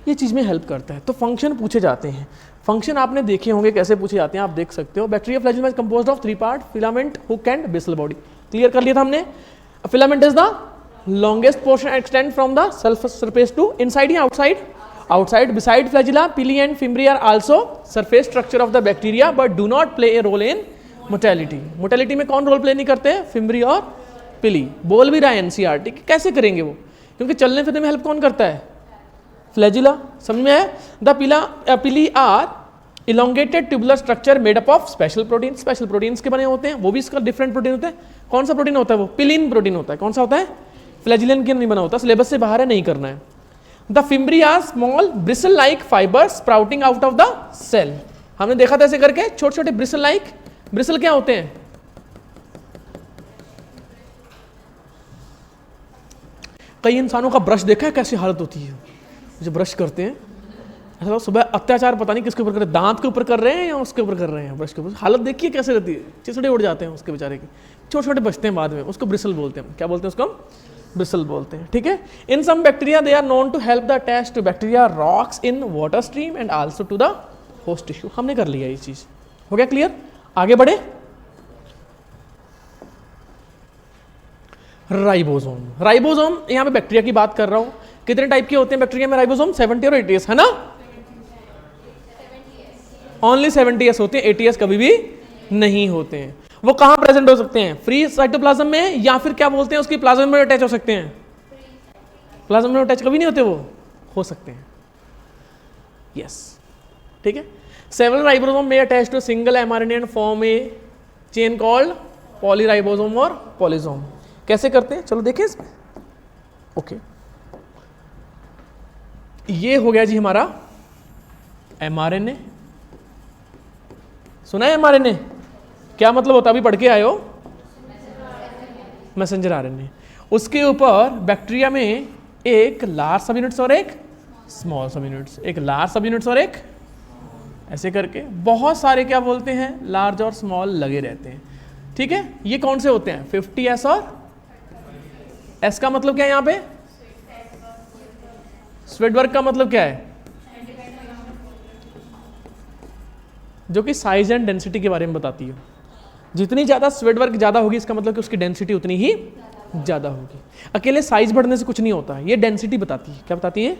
ये चीज़ में हेल्प करता है। तो फंक्शन पूछे जाते हैं। फंक्शन आपने देखे होंगे कैसे पूछे जाते हैं, आप देख सकते हो। Bacteria flagellum is composed of 3 part, filament, hook and basal body. Clear कर लिया था हमने। Filament is the longest portion extend from the surface to inside या outside? Outside. Beside flagella, pili and fimbriae are also surface structure of the bacteria but do not play a role in motility. Motility में कौन role play नहीं करते हैं? Fimbriae और पिली। बोल भी रहा है एनसीईआरटी, कैसे करेंगे वो? क्योंकि चलने फिरने में हेल्प कौन करता है? फ्लैजिला। समझ में आया? The pili are elongated tubular structure made up of special protein. Special proteins के बने होते हैं, वो भी इसका डिफरेंट प्रोटीन होता है। कौन सा प्रोटीन होता है? वो पिलिन प्रोटीन होता है। कौन सा होता है? फ्लैजिलन के नहीं बना होता, सिलेबस से बाहर है, नहीं करना है। The fimbriae are small bristle like fiber sprouting out of the cell. हमने देखा था ऐसे करके छोटे छोटे ब्रिसल लाइक। ब्रिसल क्या होते हैं? कई इंसानों का ब्रश देखा है कैसी हालत होती है जो ब्रश करते हैं, ऐसा सुबह अत्याचार पता नहीं किसके ऊपर कर रहे हैं, दांत के ऊपर कर रहे हैं या उसके ऊपर कर रहे हैं, ब्रश के ऊपर। हालत देखिए कैसे रहती है, चिसड़े उड़ जाते हैं उसके बेचारे के, छोटे छोटे बचते हैं बाद में, उसको ब्रिसल बोलते हैं। क्या बोलते हैं उसको? ब्रिसल बोलते हैं। ठीक है। In some bacteria they are known to help the attach to bacteria rocks in water stream and also to the host tissue. हमने कर लिया ये चीज, हो गया क्लियर? आगे बढ़े। राइबोसोम। राइबोसोम यहां पे बैक्टीरिया की बात कर रहा हूं। कितने टाइप के होते हैं बैक्टीरिया में राइबोसोम? 70 और 80s, है ना? ओनली 70s होते हैं, 80s कभी भी नहीं होते हैं। वो कहां प्रेजेंट हो सकते हैं? फ्री साइटोप्लाज्म में, या फिर क्या बोलते हैं उसकी प्लाज्मा में अटैच हो सकते हैं। प्लाज्मा में अटैच कभी नहीं होते, वो हो सकते हैं। यस, ठीक है। Several ribosome may attach to single mRNA and form a chain called polyribosome और पॉलीसोम। कैसे करते हैं चलो देखें इसमें। ओके, ये हो गया जी हमारा एमआरएनए। सुना है एमआरएनए क्या मतलब होता है? अभी पढ़ के आए हो, मैसेंजर आरएनए। उसके ऊपर बैक्टीरिया में एक लार्ज सब यूनिट्स और एक स्मॉल सब यूनिट्स, एक लार्ज सब यूनिट्स और एक ऐसे करके बहुत सारे क्या बोलते हैं लार्ज और स्मॉल लगे रहते हैं। ठीक है। ये कौन से होते हैं? 50s और एस का मतलब क्या है यहाँ पे? स्वेडबर्ग का मतलब क्या है? जो कि साइज एंड डेंसिटी के बारे में बताती है। जितनी ज्यादा स्वेडबर्ग ज्यादा होगी इसका मतलब कि उसकी डेंसिटी उतनी ही ज्यादा होगी। अकेले साइज बढ़ने से कुछ नहीं होता, ये डेंसिटी बताती है। क्या बताती है?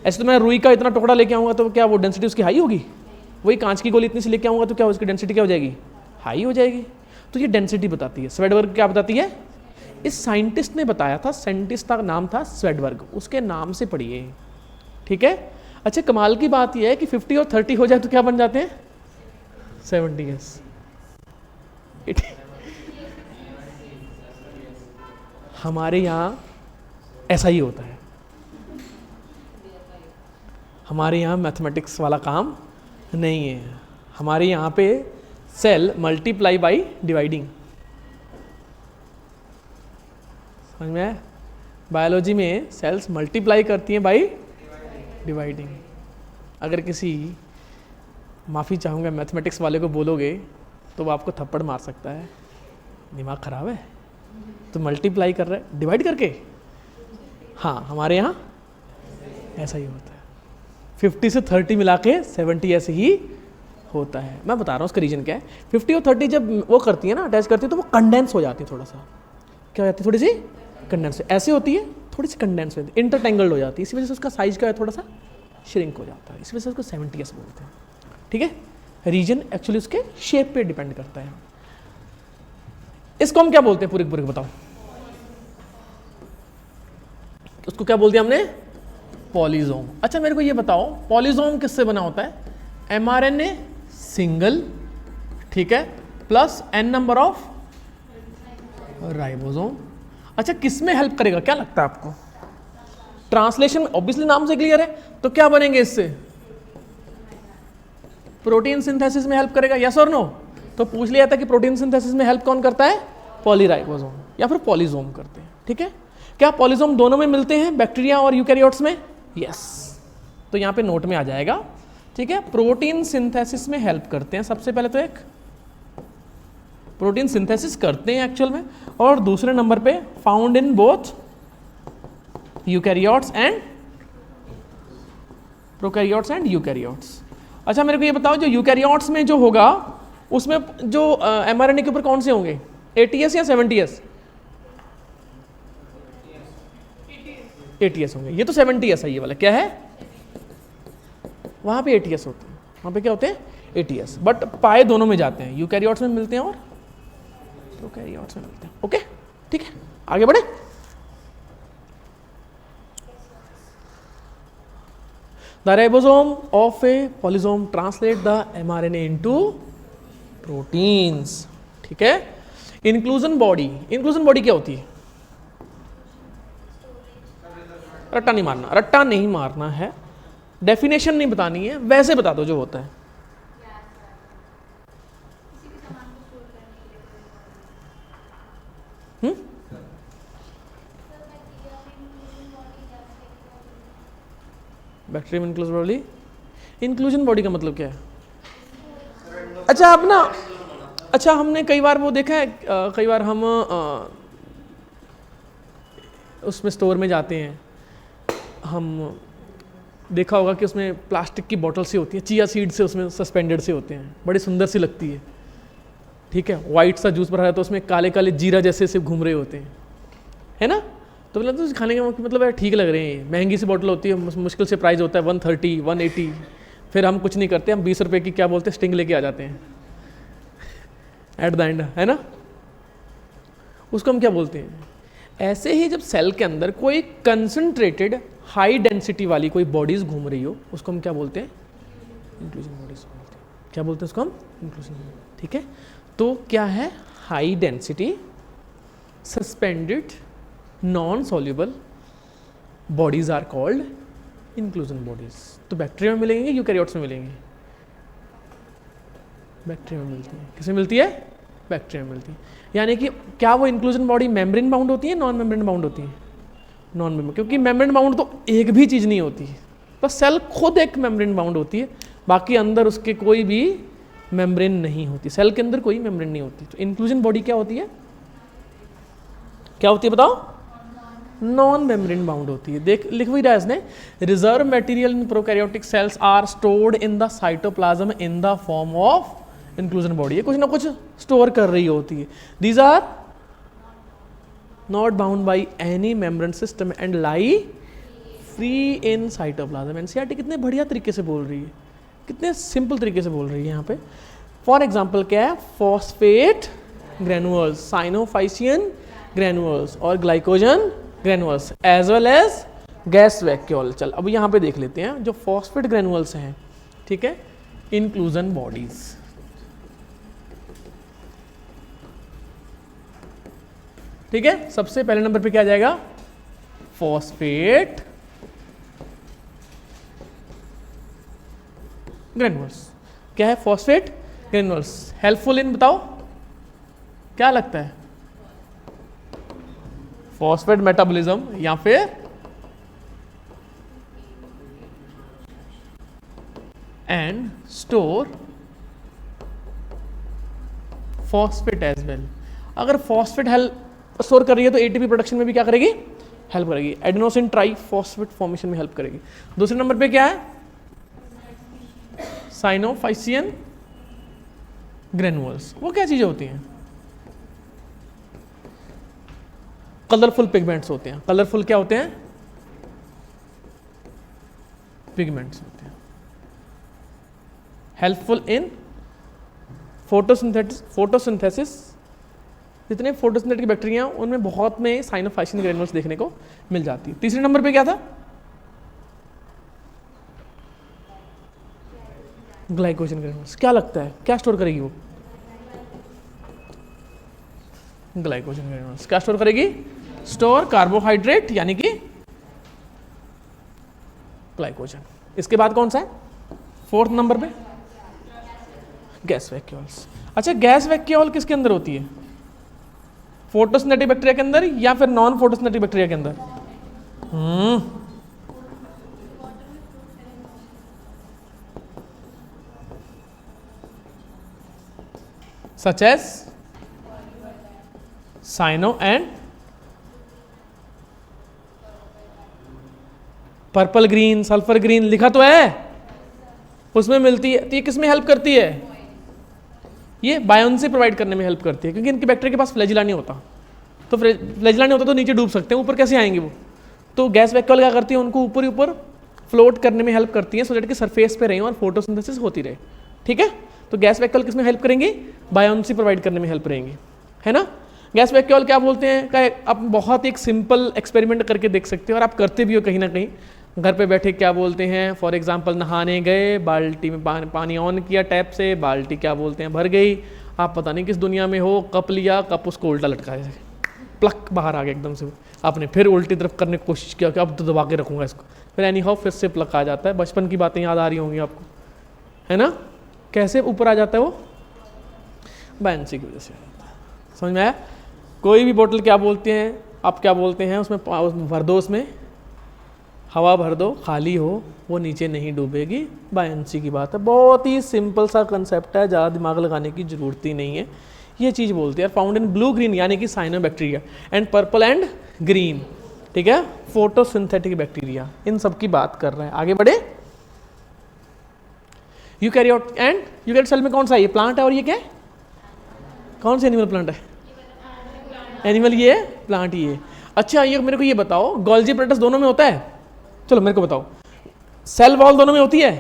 ऐसे तो मैं रुई का इतना टुकड़ा लेके आऊंगा तो क्या वो डेंसिटी उसकी हाई होगी? वही कांच की गोली इतनी सी लेके आऊंगा तो क्या उसकी डेंसिटी क्या हो जाएगी? हाई हो जाएगी। तो ये डेंसिटी बताती है। स्वेडबर्ग क्या बताती है? इस साइंटिस्ट ने बताया था, साइंटिस्ट का नाम था स्वेडबर्ग, उसके नाम से पढ़िए। ठीक है। अच्छा, कमाल की बात यह है कि 50 और 30 हो जाए तो क्या बन जाते हैं? 70s। हमारे यहाँ ऐसा ही होता है। हमारे यहाँ मैथमेटिक्स वाला काम नहीं है, हमारे यहाँ पे सेल मल्टीप्लाई बाई डिवाइडिंग, समझ में आया? बायोलॉजी में सेल्स मल्टीप्लाई करती हैं बाई डिवाइडिंग। अगर किसी, माफ़ी चाहूँगा, मैथमेटिक्स वाले को बोलोगे तो वो आपको थप्पड़ मार सकता है, दिमाग ख़राब है, तो मल्टीप्लाई कर रहा है डिवाइड करके। हाँ, हमारे यहाँ ऐसा ही होता है, 50 से 30 मिला के 70 ऐसे ही होता है। मैं बता रहा हूँ उसका रीज़न क्या है। 50 और 30 जब वो करती है ना, अटैच करती है, तो वो कंडेंस हो जाती है, थोड़ा सा क्या हो जाती है, थोड़ी सी कंडेंस ऐसे होती है, थोड़ी सी कंडेंस हो जाती है, इंटरटेंगल्ड हो जाती है, इसी वजह से उसका साइज क्या है, थोड़ा सा श्रिंक हो जाता है, इस वजह से उसको 70 ऐसे बोलते हैं। ठीक है, रीजन एक्चुअली उसके शेप पे डिपेंड करता है। इसको हम क्या बोलते हैं, पूरे पूरे बताओ, उसको क्या बोलते हैं हमने, पॉलीजोम। अच्छा मेरे को ये बताओ, पॉलीजोम किससे बना होता है? mRNA सिंगल, ठीक है, plus n number of ribosome. अच्छा किस में हेल्प करेगा, क्या लगता है आपको? ट्रांसलेशन, ऑब्वियसली नाम से क्लियर है, तो क्या बनेंगे इससे? प्रोटीन सिंथेसिस में हेल्प करेगा, यस और नो? तो पूछ लिया था कि प्रोटीन सिंथेसिस में हेल्प कौन करता है? पॉलीराइबोसोम या फिर पॉलीजोम करते हैं। ठीक है, क्या पॉलीजोम दोनों में मिलते हैं, बैक्टीरिया और यूकैरियोट्स में? यस, तो यहाँ पे नोट में आ जाएगा। ठीक है, प्रोटीन सिंथेसिस में हेल्प करते हैं, सबसे पहले तो एक प्रोटीन सिंथेसिस करते हैं एक्चुअल में, और दूसरे नंबर पे found in both eukaryotes and prokaryotes and eukaryotes. अच्छा मेरे को ये बताओ, जो यूकैरियोट्स में जो होगा उसमें जो mRNA के ऊपर कौन से होंगे, ATS या 70S? ATS होंगे, ये तो 70S है, ये वाला क्या है, वहाँ पे ATS होते हैं, वहाँ पे क्या होते हैं, ATS, बट पाए दोनों में जाते हैं, यूकैरियोट्स में मिलते हैं और प्रोकैरियोट्स में मिलते हैं। ओके ठीक है, आगे बढ़े। The ribosome of a polysome translate the mRNA into proteins। ठीक है, इंक्लूजन बॉडी, इंक्लूजन बॉडी क्या होती है? रट्टा नहीं मारना, रट्टा नहीं मारना है, डेफिनेशन नहीं बतानी है, वैसे बता दो जो होता है। Bacterium inclusion body, inclusion body का मतलब क्या है? अच्छा आप ना, अच्छा हमने कई बार वो देखा है, कई बार हम उसमें स्टोर में जाते हैं, हम देखा होगा कि उसमें प्लास्टिक की बोतल से होती है, चिया सीड से उसमें सस्पेंडेड से होते हैं, बड़ी सुंदर सी लगती है। ठीक है, वाइट सा जूस भरा है तो उसमें काले काले जीरा जैसे से घूम रहे होते हैं, है ना? तो मतलब तो खाने का मतलब है ठीक लग रहे हैं, महंगी सी बोतल होती है, मुश्किल से प्राइस होता है 130 180, फिर हम कुछ नहीं करते, हम 20 रुपये की क्या बोलते हैं स्टिंग लेके आ जाते हैं एट द एंड, है ना? उसको हम क्या बोलते हैं? ऐसे ही जब सेल के अंदर कोई कंसंट्रेटेड हाई डेंसिटी वाली कोई बॉडीज घूम रही हो, उसको हम क्या बोलते हैं? इंक्लूजन बॉडीज बोलते हैं। क्या बोलते हैं उसको हम? Inclusion body. ठीक है, तो क्या है? High density suspended non soluble bodies are called inclusion bodies. तो बैक्टीरिया में मिलेंगे, यूकैरियोट्स में मिलेंगे? बैक्टीरिया में मिलती है। किसमें मिलती है? बैक्टीरिया में मिलती है। यानी कि क्या वो इंक्लूजन बॉडी मेम्ब्रेन बाउंड होती है, नॉन मेम्ब्रेन बाउंड होती है? नॉन मेम्ब्रेन, क्योंकि मेम्ब्रेन बाउंड तो एक भी चीज़ नहीं होती है, बस सेल खुद एक मेम्ब्रेन बाउंड होती है, बाकी अंदर उसके कोई भी मेम्ब्रेन नहीं होती, सेल के अंदर कोई मेम्ब्रेन नहीं होती। तो इंक्लूजन बॉडी क्या होती है? क्या होती है बताओ? नॉन मेम्ब्रेन बाउंड होती है। देख लिख भी रहा है इसने, reserve material in prokaryotic cells are stored in the cytoplasm in the form of inclusion body. ये कुछ ना कुछ स्टोर कर रही होती है। These are not bound by any membrane system and lie free in cytoplasm. NCERT कितने बढ़िया तरीके से बोल रही है, कितने सिंपल तरीके से बोल रही है यहाँ पे। फॉर एग्जाम्पल क्या है? फॉस्फेट ग्रेनुअल्स, साइनोफाइसियन ग्रेनुअल्स और glycogen granules as well as gas vacuole. चल अब यहाँ पे देख लेते हैं जो फॉस्फेट ग्रेनुअल्स हैं, ठीक है, इंक्लूजन बॉडीज। ठीक है, सबसे पहले नंबर पे क्या आ जाएगा? Phosphate granules. क्या है? Phosphate granules. हेल्पफुल इन, बताओ क्या लगता है? फॉस्फेट मेटाबॉलिज्म या फिर and store phosphate as well. अगर फॉस्फेट हेल्प स्टोर कर रही है तो एटीपी प्रोडक्शन में भी क्या करेगी? हेल्प करेगी। एडेनोसिन ट्राई फॉस्फेट फॉर्मेशन में हेल्प करेगी। दूसरे नंबर पे क्या है? Cyanophycean granules. वो क्या चीजें होती हैं? कलरफुल पिगमेंट्स होते हैं। कलरफुल क्या होते हैं? पिगमेंट्स होते हैं। Helpful in photosynthesis. जितने फोटोसिंथेटिक बैक्टीरिया उनमें बहुत में साइनोफाइसियन ग्रेनुअल्स देखने को मिल जाती है। तीसरे नंबर पे क्या था? Glycogen granules. क्या लगता है क्या स्टोर करेगी वो? ग्लाइकोजन ग्रेनुअल्स क्या स्टोर करेगी? स्टोर कार्बोहाइड्रेट यानी कि ग्लाइकोजन। इसके बाद कौन सा है? फोर्थ नंबर पे गैस वैक्यूल्स। अच्छा, गैस वैक्यूल किसके अंदर होती है? फोटोसिंथेटिक बैक्टीरिया के अंदर या फिर नॉन फोटोसिंथेटिक बैक्टीरिया के अंदर? Such as cyano and purple green, sulphur green लिखा तो है, उसमें मिलती है। तो ये किसमें हेल्प करती है? ये बायोन्सी प्रोवाइड करने में हेल्प करती है, क्योंकि इनके बैक्टीरिया के पास फ्लैजिला नहीं होता। तो फ्लैजिला नहीं होता तो नीचे डूब सकते हैं, ऊपर कैसे आएंगे वो? तो गैस वैक्यूल क्या करती है? उनको ऊपर ही ऊपर फ्लोट करने में हेल्प करती है, सो दैट कि सरफेस पे रहे और फोटोसिंथेसिस होती रहे। ठीक है, तो गैस वैक्यूल किसमें हेल्प करेंगी? बायोन्सी प्रोवाइड करने में हेल्प करेंगी, है ना। गैस वैक्यूल क्या बोलते हैं? आप बहुत एक सिंपल एक्सपेरिमेंट करके देख सकते हो, और आप करते भी हो कहीं ना कहीं घर पे बैठे। क्या बोलते हैं? फॉर एग्जांपल, नहाने गए, बाल्टी में पानी ऑन किया टैप से, बाल्टी क्या बोलते हैं भर गई। आप पता नहीं किस दुनिया में हो, कप लिया, कप उसको उल्टा लटकाया, प्लक बाहर आ गया एकदम से। आपने फिर उल्टी तरफ करने की कोशिश किया कि अब तो दबा के रखूँगा इसको, फिर एनी हाउ फिर से प्लक आ जाता है। बचपन की बातें याद आ रही होंगी आपको, है ना। कैसे ऊपर आ जाता है वो? बायोन्सी की वजह से। समझ में आया? कोई भी बोतल क्या बोलते हैं, आप क्या बोलते हैं उसमें भर दो, उसमें हवा भर दो, खाली हो, वो नीचे नहीं डूबेगी। बायोन्सी की बात है। बहुत ही सिंपल सा कंसेप्ट है, ज़्यादा दिमाग लगाने की जरूरत ही नहीं है। ये चीज़ बोलते हैं फाउंड इन ब्लू ग्रीन यानी कि cyanobacteria, and purple and green, ठीक है, फोटोसिंथेटिक बैक्टीरिया। इन सब की बात कर रहे हैं। आगे बढ़े। यूकैरियोट एंड यूकैरियोट सेल में कौन सा है? ये प्लांट है, और ये क्या है? कौन सा एनिमल प्लांट है? एनिमल ये है, प्लांट ये। अच्छा, ये मेरे को ये बताओ, गोल्जी प्रोटस दोनों में होता है? चलो मेरे को बताओ, सेल वॉल दोनों में होती है?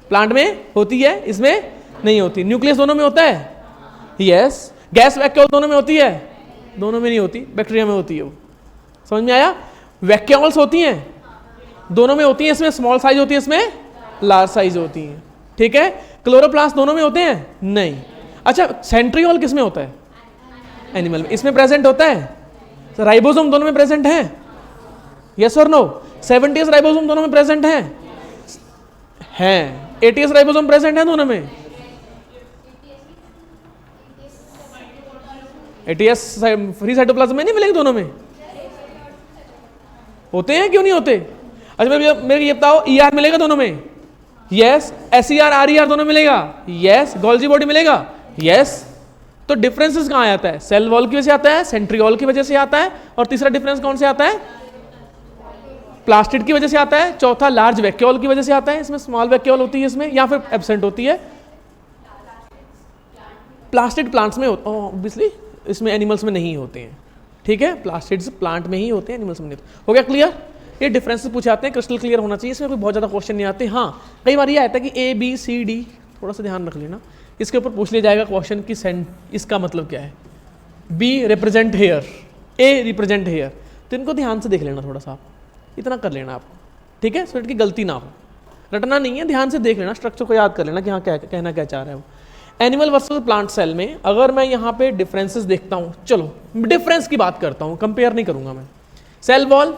प्लांट में होती है, इसमें नहीं होती। न्यूक्लियस दोनों में होता है? यस। गैस वैक्यूल दोनों में होती है? दोनों में नहीं होती, बैक्टीरिया में होती है वो। समझ में आया? वैक्यूल्स होती हैं, दोनों में होती हैं, इसमें स्मॉल साइज होती है, इसमें लार्ज साइज होती है। ठीक है। क्लोरोप्लास्ट दोनों में होते हैं? नहीं। अच्छा, सेंट्रियोल किस में होता है? एनिमल में। इसमें प्रेजेंट होता है? तो राइबोसोम दोनों में प्रेजेंट है? यस और नो? 70s राइबोसोम दोनों में प्रेजेंट हैं? 80s राइबोसोम प्रेजेंट है दोनों में? 80s फ्री साइटोप्लाज्म में नहीं मिलेंगे दोनों में? होते हैं, क्यों नहीं होते? अच्छा, मेरे ये बताओ, ER मिलेगा दोनों में? यस। SER RER दोनों मिलेगा? यस। गोल्जी बॉडी मिलेगा? यस। तो डिफरेंसेस कहाँ आता है? सेल वॉल की वजह से आता है, सेंट्रियोल की वजह से आता है, और तीसरा डिफरेंस कौन से आता है? प्लास्टिड की वजह से आता है। चौथा लार्ज वैक्यूल की वजह से आता है। इसमें स्मॉल वैक्यूल होती है इसमें, या फिर एब्सेंट होती है। प्लास्टिड प्लांट्स में ऑब्वियसली, इसमें एनिमल्स में नहीं होते हैं। ठीक है, प्लास्टिड्स प्लांट में ही होते हैं, एनिमल्स में नहीं होते। हो गया क्लियर? ये डिफरेंसेस पूछे आते हैं, क्रिस्टल क्लियर होना चाहिए, इसमें कोई बहुत ज़्यादा क्वेश्चन नहीं आते। हाँ, कई बार ये आता है कि ABCD, थोड़ा सा ध्यान रख लेना, इसके ऊपर पूछ लिया जाएगा क्वेश्चन कि इसका मतलब क्या है। B represent hair, A represent hair, तो इनको ध्यान से देख लेना, थोड़ा सा इतना कर लेना आपको। ठीक है, सो इनकी गलती ना हो, रटना नहीं है, ध्यान से देख लेना, स्ट्रक्चर को याद कर लेना कि हाँ क्या कहना क्या चाह रहा है वो। एनिमल वर्सेस प्लांट सेल में अगर मैं यहाँ पे डिफरेंसेस देखता हूँ, चलो डिफरेंस की बात करता हूँ, कंपेयर नहीं करूंगा मैं। सेल वॉल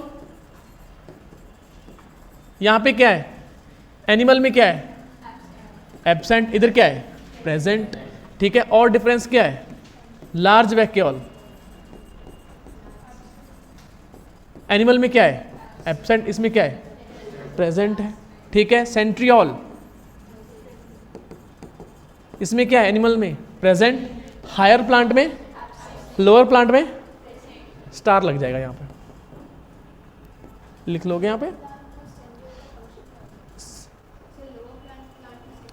यहाँ पे क्या है? एनिमल में क्या है? एब्सेंट। इधर क्या है? प्रेजेंट। ठीक है, और डिफरेंस क्या है? Large vacuole. एनिमल में क्या है? एब्सेंट, इसमें क्या है? प्रेजेंट है। ठीक है, सेंट्रियोल, इसमें क्या है? एनिमल में प्रेजेंट, हायर प्लांट में, लोअर प्लांट में स्टार लग जाएगा, यहां पे लिख लोगे यहां पे।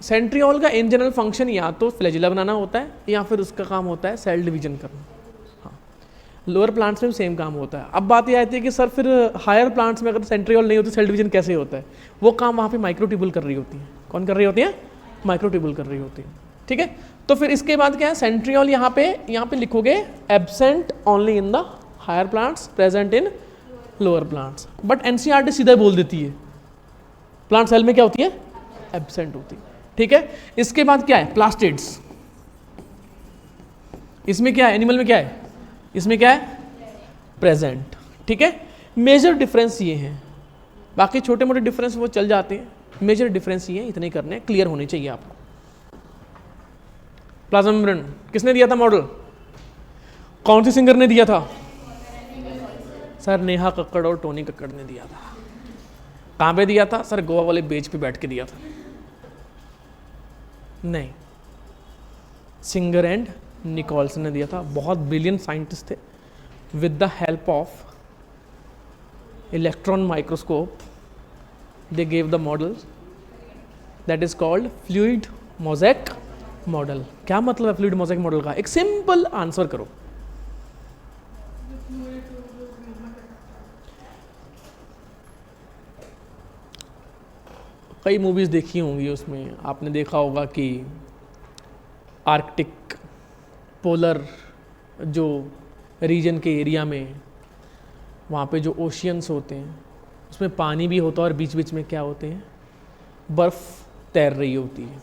सेंट्रियोल का इन जनरल फंक्शन या तो फ्लैजिला बनाना होता है या फिर उसका काम होता है सेल डिवीजन करना। हाँ, लोअर प्लांट्स में भी सेम काम होता है। अब बात यह आती है कि सर फिर हायर प्लांट्स में अगर सेंट्रियोल नहीं होती सेल डिवीजन कैसे होता है? वो काम वहाँ पे माइक्रोट्यूबुल कर रही होती है। कौन कर रही होती है? माइक्रोट्यूबुल कर रही होती है। ठीक है, तो फिर इसके बाद क्या है? सेंट्रियोल यहाँ पे लिखोगे absent only in the higher plants, present in lower plants. But NCERT सीधा बोल देती है प्लांट सेल में क्या होती है? एब्सेंट होती है। ठीक है, इसके बाद क्या है? प्लास्टिड्स। इसमें क्या है? एनिमल में क्या है? इसमें क्या है? प्रेजेंट। ठीक है, मेजर डिफरेंस ये हैं, बाकी छोटे मोटे डिफरेंस वो चल जाते हैं। मेजर डिफरेंस ये इतने करने क्लियर होने चाहिए आपको। प्लाज्मा मेम्ब्रेन किसने दिया था मॉडल? कौन सी सिंगर ने दिया था? सर नेहा कक्कड़ और टोनी कक्कड़ ने दिया था। कहाँ पे दिया था? सर गोवा वाले बीच पे बैठ के दिया था। नहीं, सिंगर एंड निकोल्सन ने दिया था। बहुत ब्रिलियंट साइंटिस्ट थे। With the help of electron microscope they gave the model that is called fluid mosaic model. क्या मतलब है फ्लूइड मोज़ेक मॉडल का? एक सिंपल आंसर करो। कई मूवीज़ देखी होंगी, उसमें आपने देखा होगा कि आर्कटिक पोलर जो रीजन के एरिया में वहाँ पे जो ओशियंस होते हैं उसमें पानी भी होता है और बीच बीच में क्या होते हैं? बर्फ़ तैर रही होती है।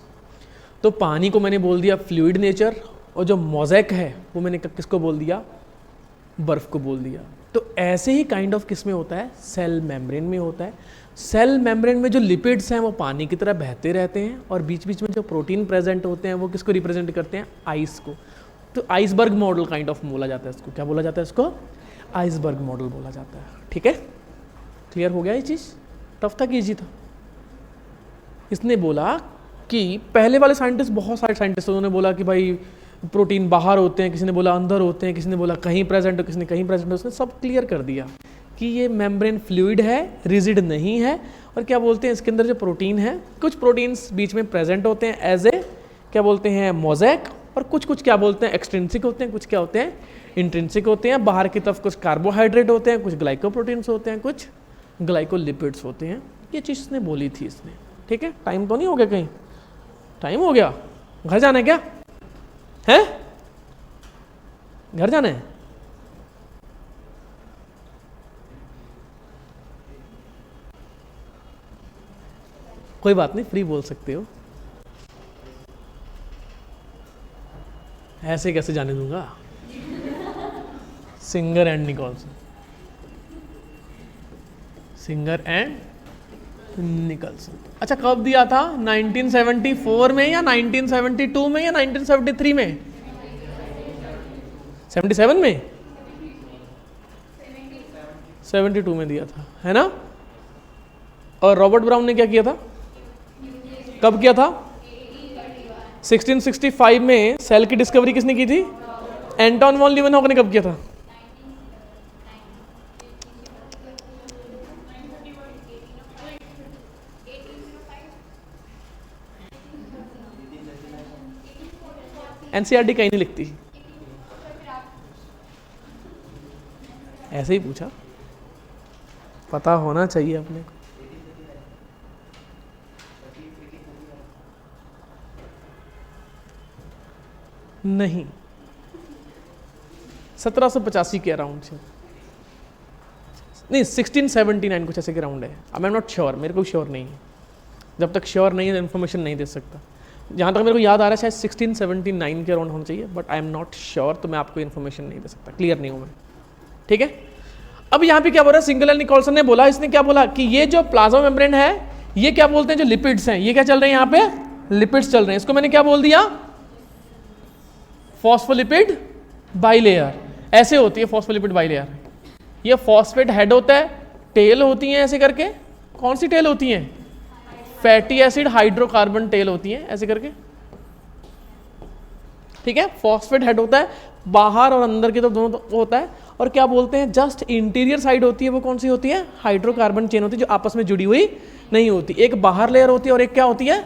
तो पानी को मैंने बोल दिया फ्लूइड नेचर, और जो मोज़ेक है वो मैंने किसको बोल दिया? बर्फ़ को बोल दिया। तो ऐसे ही काइंड ऑफ किस में होता है? सेल मेम्ब्रेन में होता है। सेल मेम्ब्रेन में जो लिपिड्स हैं वो पानी की तरह बहते रहते हैं, और बीच बीच में जो प्रोटीन प्रेजेंट होते हैं वो किसको रिप्रेजेंट करते हैं? आइस को। तो आइसबर्ग मॉडल काइंड ऑफ बोला जाता है इसको। क्या बोला जाता है इसको? आइसबर्ग मॉडल बोला जाता है। ठीक है, क्लियर हो गया ये चीज़? टफ था कि ईजी था? इसने बोला कि पहले वाले साइंटिस्ट, बहुत सारे साइंटिस्ट उन्होंने बोला कि भाई प्रोटीन बाहर होते हैं, किसी ने बोला अंदर होते हैं, किसी ने बोला कहीं प्रेजेंट हो, किसी ने कहीं प्रेजेंट हो। उसने सब क्लियर कर दिया कि ये मेम्ब्रेन फ्लूइड है, रिजिड नहीं है। और क्या बोलते हैं, इसके अंदर जो प्रोटीन है, कुछ प्रोटीन्स बीच में प्रेजेंट होते हैं एज ए क्या बोलते हैं? मोज़ेक, और कुछ क्या बोलते हैं? एक्सट्रिंसिक होते हैं, कुछ क्या होते हैं? इंट्रिंसिक होते हैं। बाहर की तरफ कुछ कार्बोहाइड्रेट होते हैं, कुछ ग्लाइकोप्रोटीन्स होते हैं, कुछ ग्लाइकोलिपिड्स होते हैं। ये चीज़ इसने बोली थी इसने। ठीक है, टाइम तो नहीं हो गया? कहीं टाइम हो गया? घर जाना है क्या? है घर जाना है? कोई बात नहीं, फ्री बोल सकते हो। ऐसे कैसे जाने दूंगा? Singer and Nicholson, singer and Nicholson. अच्छा, कब दिया था? 1974 में या 1972 में या 1973 में? 77 में? 72 में दिया था, है ना? और रॉबर्ट ब्राउन ने क्या किया था? कब किया था? 1665 में सेल की डिस्कवरी किसने की थी? एंटोन वॉन लीवनहॉक ने कब किया था? एनसीईआरटी कहीं नहीं लिखती, ऐसे ही पूछा, पता होना चाहिए अपने को। नहीं, 1785 के अराउंड से, नहीं 1679 कुछ ऐसे के अराउंड है। आई एम नॉट श्योर, मेरे को श्योर नहीं है। जब तक श्योर नहीं है इन्फॉर्मेशन नहीं दे सकता। जहाँ तक मेरे को याद आ रहा है शायद 1679 के अराउंड होना चाहिए, but I am not sure, तो मैं आपको इन्फॉर्मेशन नहीं दे सकता, क्लियर नहीं हूँ मैं। ठीक है, अब यहाँ पे क्या बोल रहा है? सिंगर एंड निकोल्सन ने बोला, इसने क्या बोला कि ये जो प्लाज्मा मेम्ब्रेन है ये क्या बोलते हैं जो लिपिड्स हैं, ये क्या चल रहे हैं यहाँ पे, लिपिड्स चल रहे हैं। इसको मैंने क्या बोल दिया, फॉस्फोलिपिड बाइलेयर। ऐसे होती है फॉस्फोलिपिड बाइलेयर। ये फॉस्फेट हेड होता है, टेल होती है ऐसे करके, कौन सी टेल होती है, फैटी एसिड हाइड्रोकार्बन टेल होती है ऐसे करके, ठीक है। फॉस्फेट हेड होता है, बाहर और अंदर की तरफ दोनों होता है। और क्या बोलते हैं, जस्ट इंटीरियर साइड होती है, वो कौन सी होती है, हाइड्रोकार्बन चेन होती है, जो आपस में जुड़ी हुई नहीं होती। एक बाहर लेयर होती है और एक क्या होती है,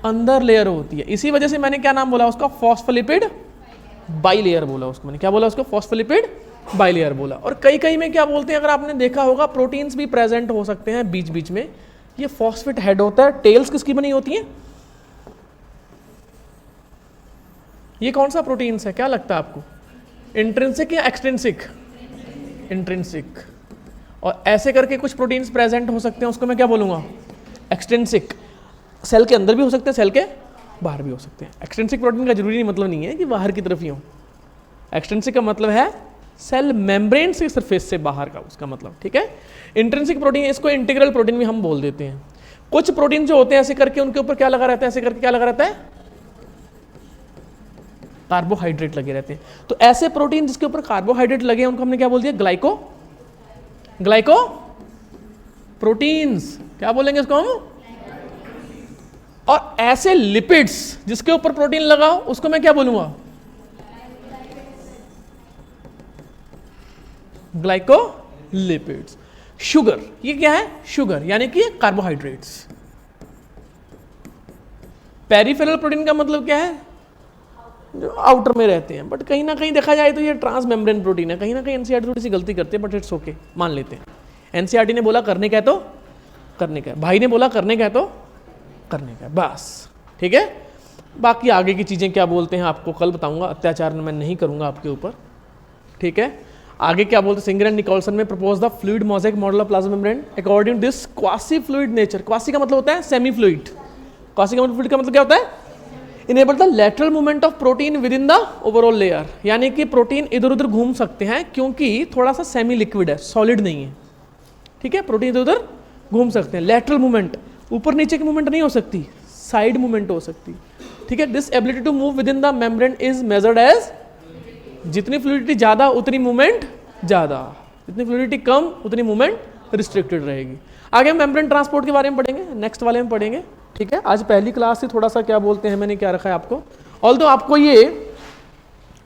अंदर लेयर होती है। इसी वजह से मैंने क्या नाम बोला उसका, फॉस्फोलिपिड बाइलेयर बोला उसको मैंने, क्या बोला उसको, फॉस्फोलिपिड बाइलेयर बोला। और कई कई में क्या बोलते हैं, अगर आपने देखा होगा, प्रोटीन्स भी प्रेजेंट हो सकते हैं बीच बीच में। ये फॉस्फेट हेड होता है, टेल्स किसकी बनी होती है, ये कौन सा प्रोटीन्स है, क्या लगता है आपको, इंट्रिंसिक या एक्सट्रिंसिक, इंट्रिंसिक। और ऐसे करके कुछ प्रोटीन्स प्रेजेंट हो सकते हैं, उसको मैं क्या बोलूंगा, एक्सट्रिंसिक। सेल के अंदर भी हो सकते हैं, सेल के बाहर भी हो सकते हैं। एक्सट्रिंसिक प्रोटीन का जरूरी मतलब नहीं है कि बाहर की तरफ ही हो, एक्सट्रिंसिक का मतलब है सेल मेम्ब्रेन से, सरफेस से बाहर का, उसका मतलब, ठीक है। इंट्रिंसिक प्रोटीन, इसको इंटीग्रल प्रोटीन भी हम बोल देते हैं। कुछ प्रोटीन जो होते हैं ऐसे करके, उनके ऊपर क्या लगा रहता है, ऐसे करके क्या लगा रहता है, कार्बोहाइड्रेट लगे रहते हैं। तो ऐसे प्रोटीन जिसके ऊपर कार्बोहाइड्रेट लगे हैं उनको हमने क्या बोल दिया, ग्लाइको प्रोटीन्स, क्या बोलेंगे इसको हम। और ऐसे लिपिड्स जिसके ऊपर प्रोटीन लगा उसको मैं क्या बोलूंगा, ग्लाइकोलिपिड्स। शुगर, ये क्या है, शुगर यानी कि कार्बोहाइड्रेट्स। पेरिफेरल प्रोटीन का मतलब क्या है, जो आउटर में रहते हैं, बट कहीं ना कहीं देखा जाए तो ये ट्रांस मेम्ब्रेन प्रोटीन है। कहीं ना कहीं एनसीईआरटी थोड़ी सी गलती करते हैं, बट इट्स ओके, मान लेते हैं। एनसीईआरटी ने बोला करने का है तो करने का है, भाई ने बोला करने का है तो करने का है, बस, ठीक है। बाकी आगे की चीज़ें क्या बोलते हैं आपको कल बताऊंगा, अत्याचार मैं नहीं करूंगा आपके ऊपर, ठीक है। आगे क्या बोलते हैं, सिंगर एंड निकोलसन में propose the fluid mosaic model of plasma membrane according to this quasi fluid nature. Quasi का मतलब होता है सेमी फ्लूइड, क्वासी का मतलब क्या होता है, enable the lateral movement of protein with in the overall layer, यानी कि प्रोटीन इधर उधर घूम सकते हैं क्योंकि थोड़ा सा सेमी लिक्विड है, सॉलिड नहीं है, ठीक है। प्रोटीन इधर उधर घूम सकते हैं। लेटरल मूवमेंट, ऊपर नीचे की मूवमेंट नहीं हो सकती, साइड मूवमेंट हो सकती, ठीक है। This ability to move within the membrane is measured as, जितनी फ्लूइडिटी ज्यादा उतनी मूवमेंट ज्यादा, जितनी फ्लूइडिटी कम उतनी मूवमेंट रिस्ट्रिक्टेड रहेगी। आगे हम मेम्ब्रेन ट्रांसपोर्ट के बारे में पढ़ेंगे, नेक्स्ट वाले में पढ़ेंगे, ठीक है। आज पहली क्लास से थोड़ा सा क्या बोलते हैं, मैंने क्या रखा है आपको, ऑल्दो आपको ये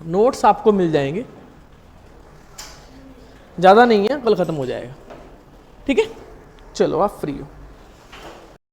नोट्स आपको मिल जाएंगे, ज़्यादा नहीं है, कल ख़त्म हो जाएगा, ठीक है। चलो आप फ्री हो।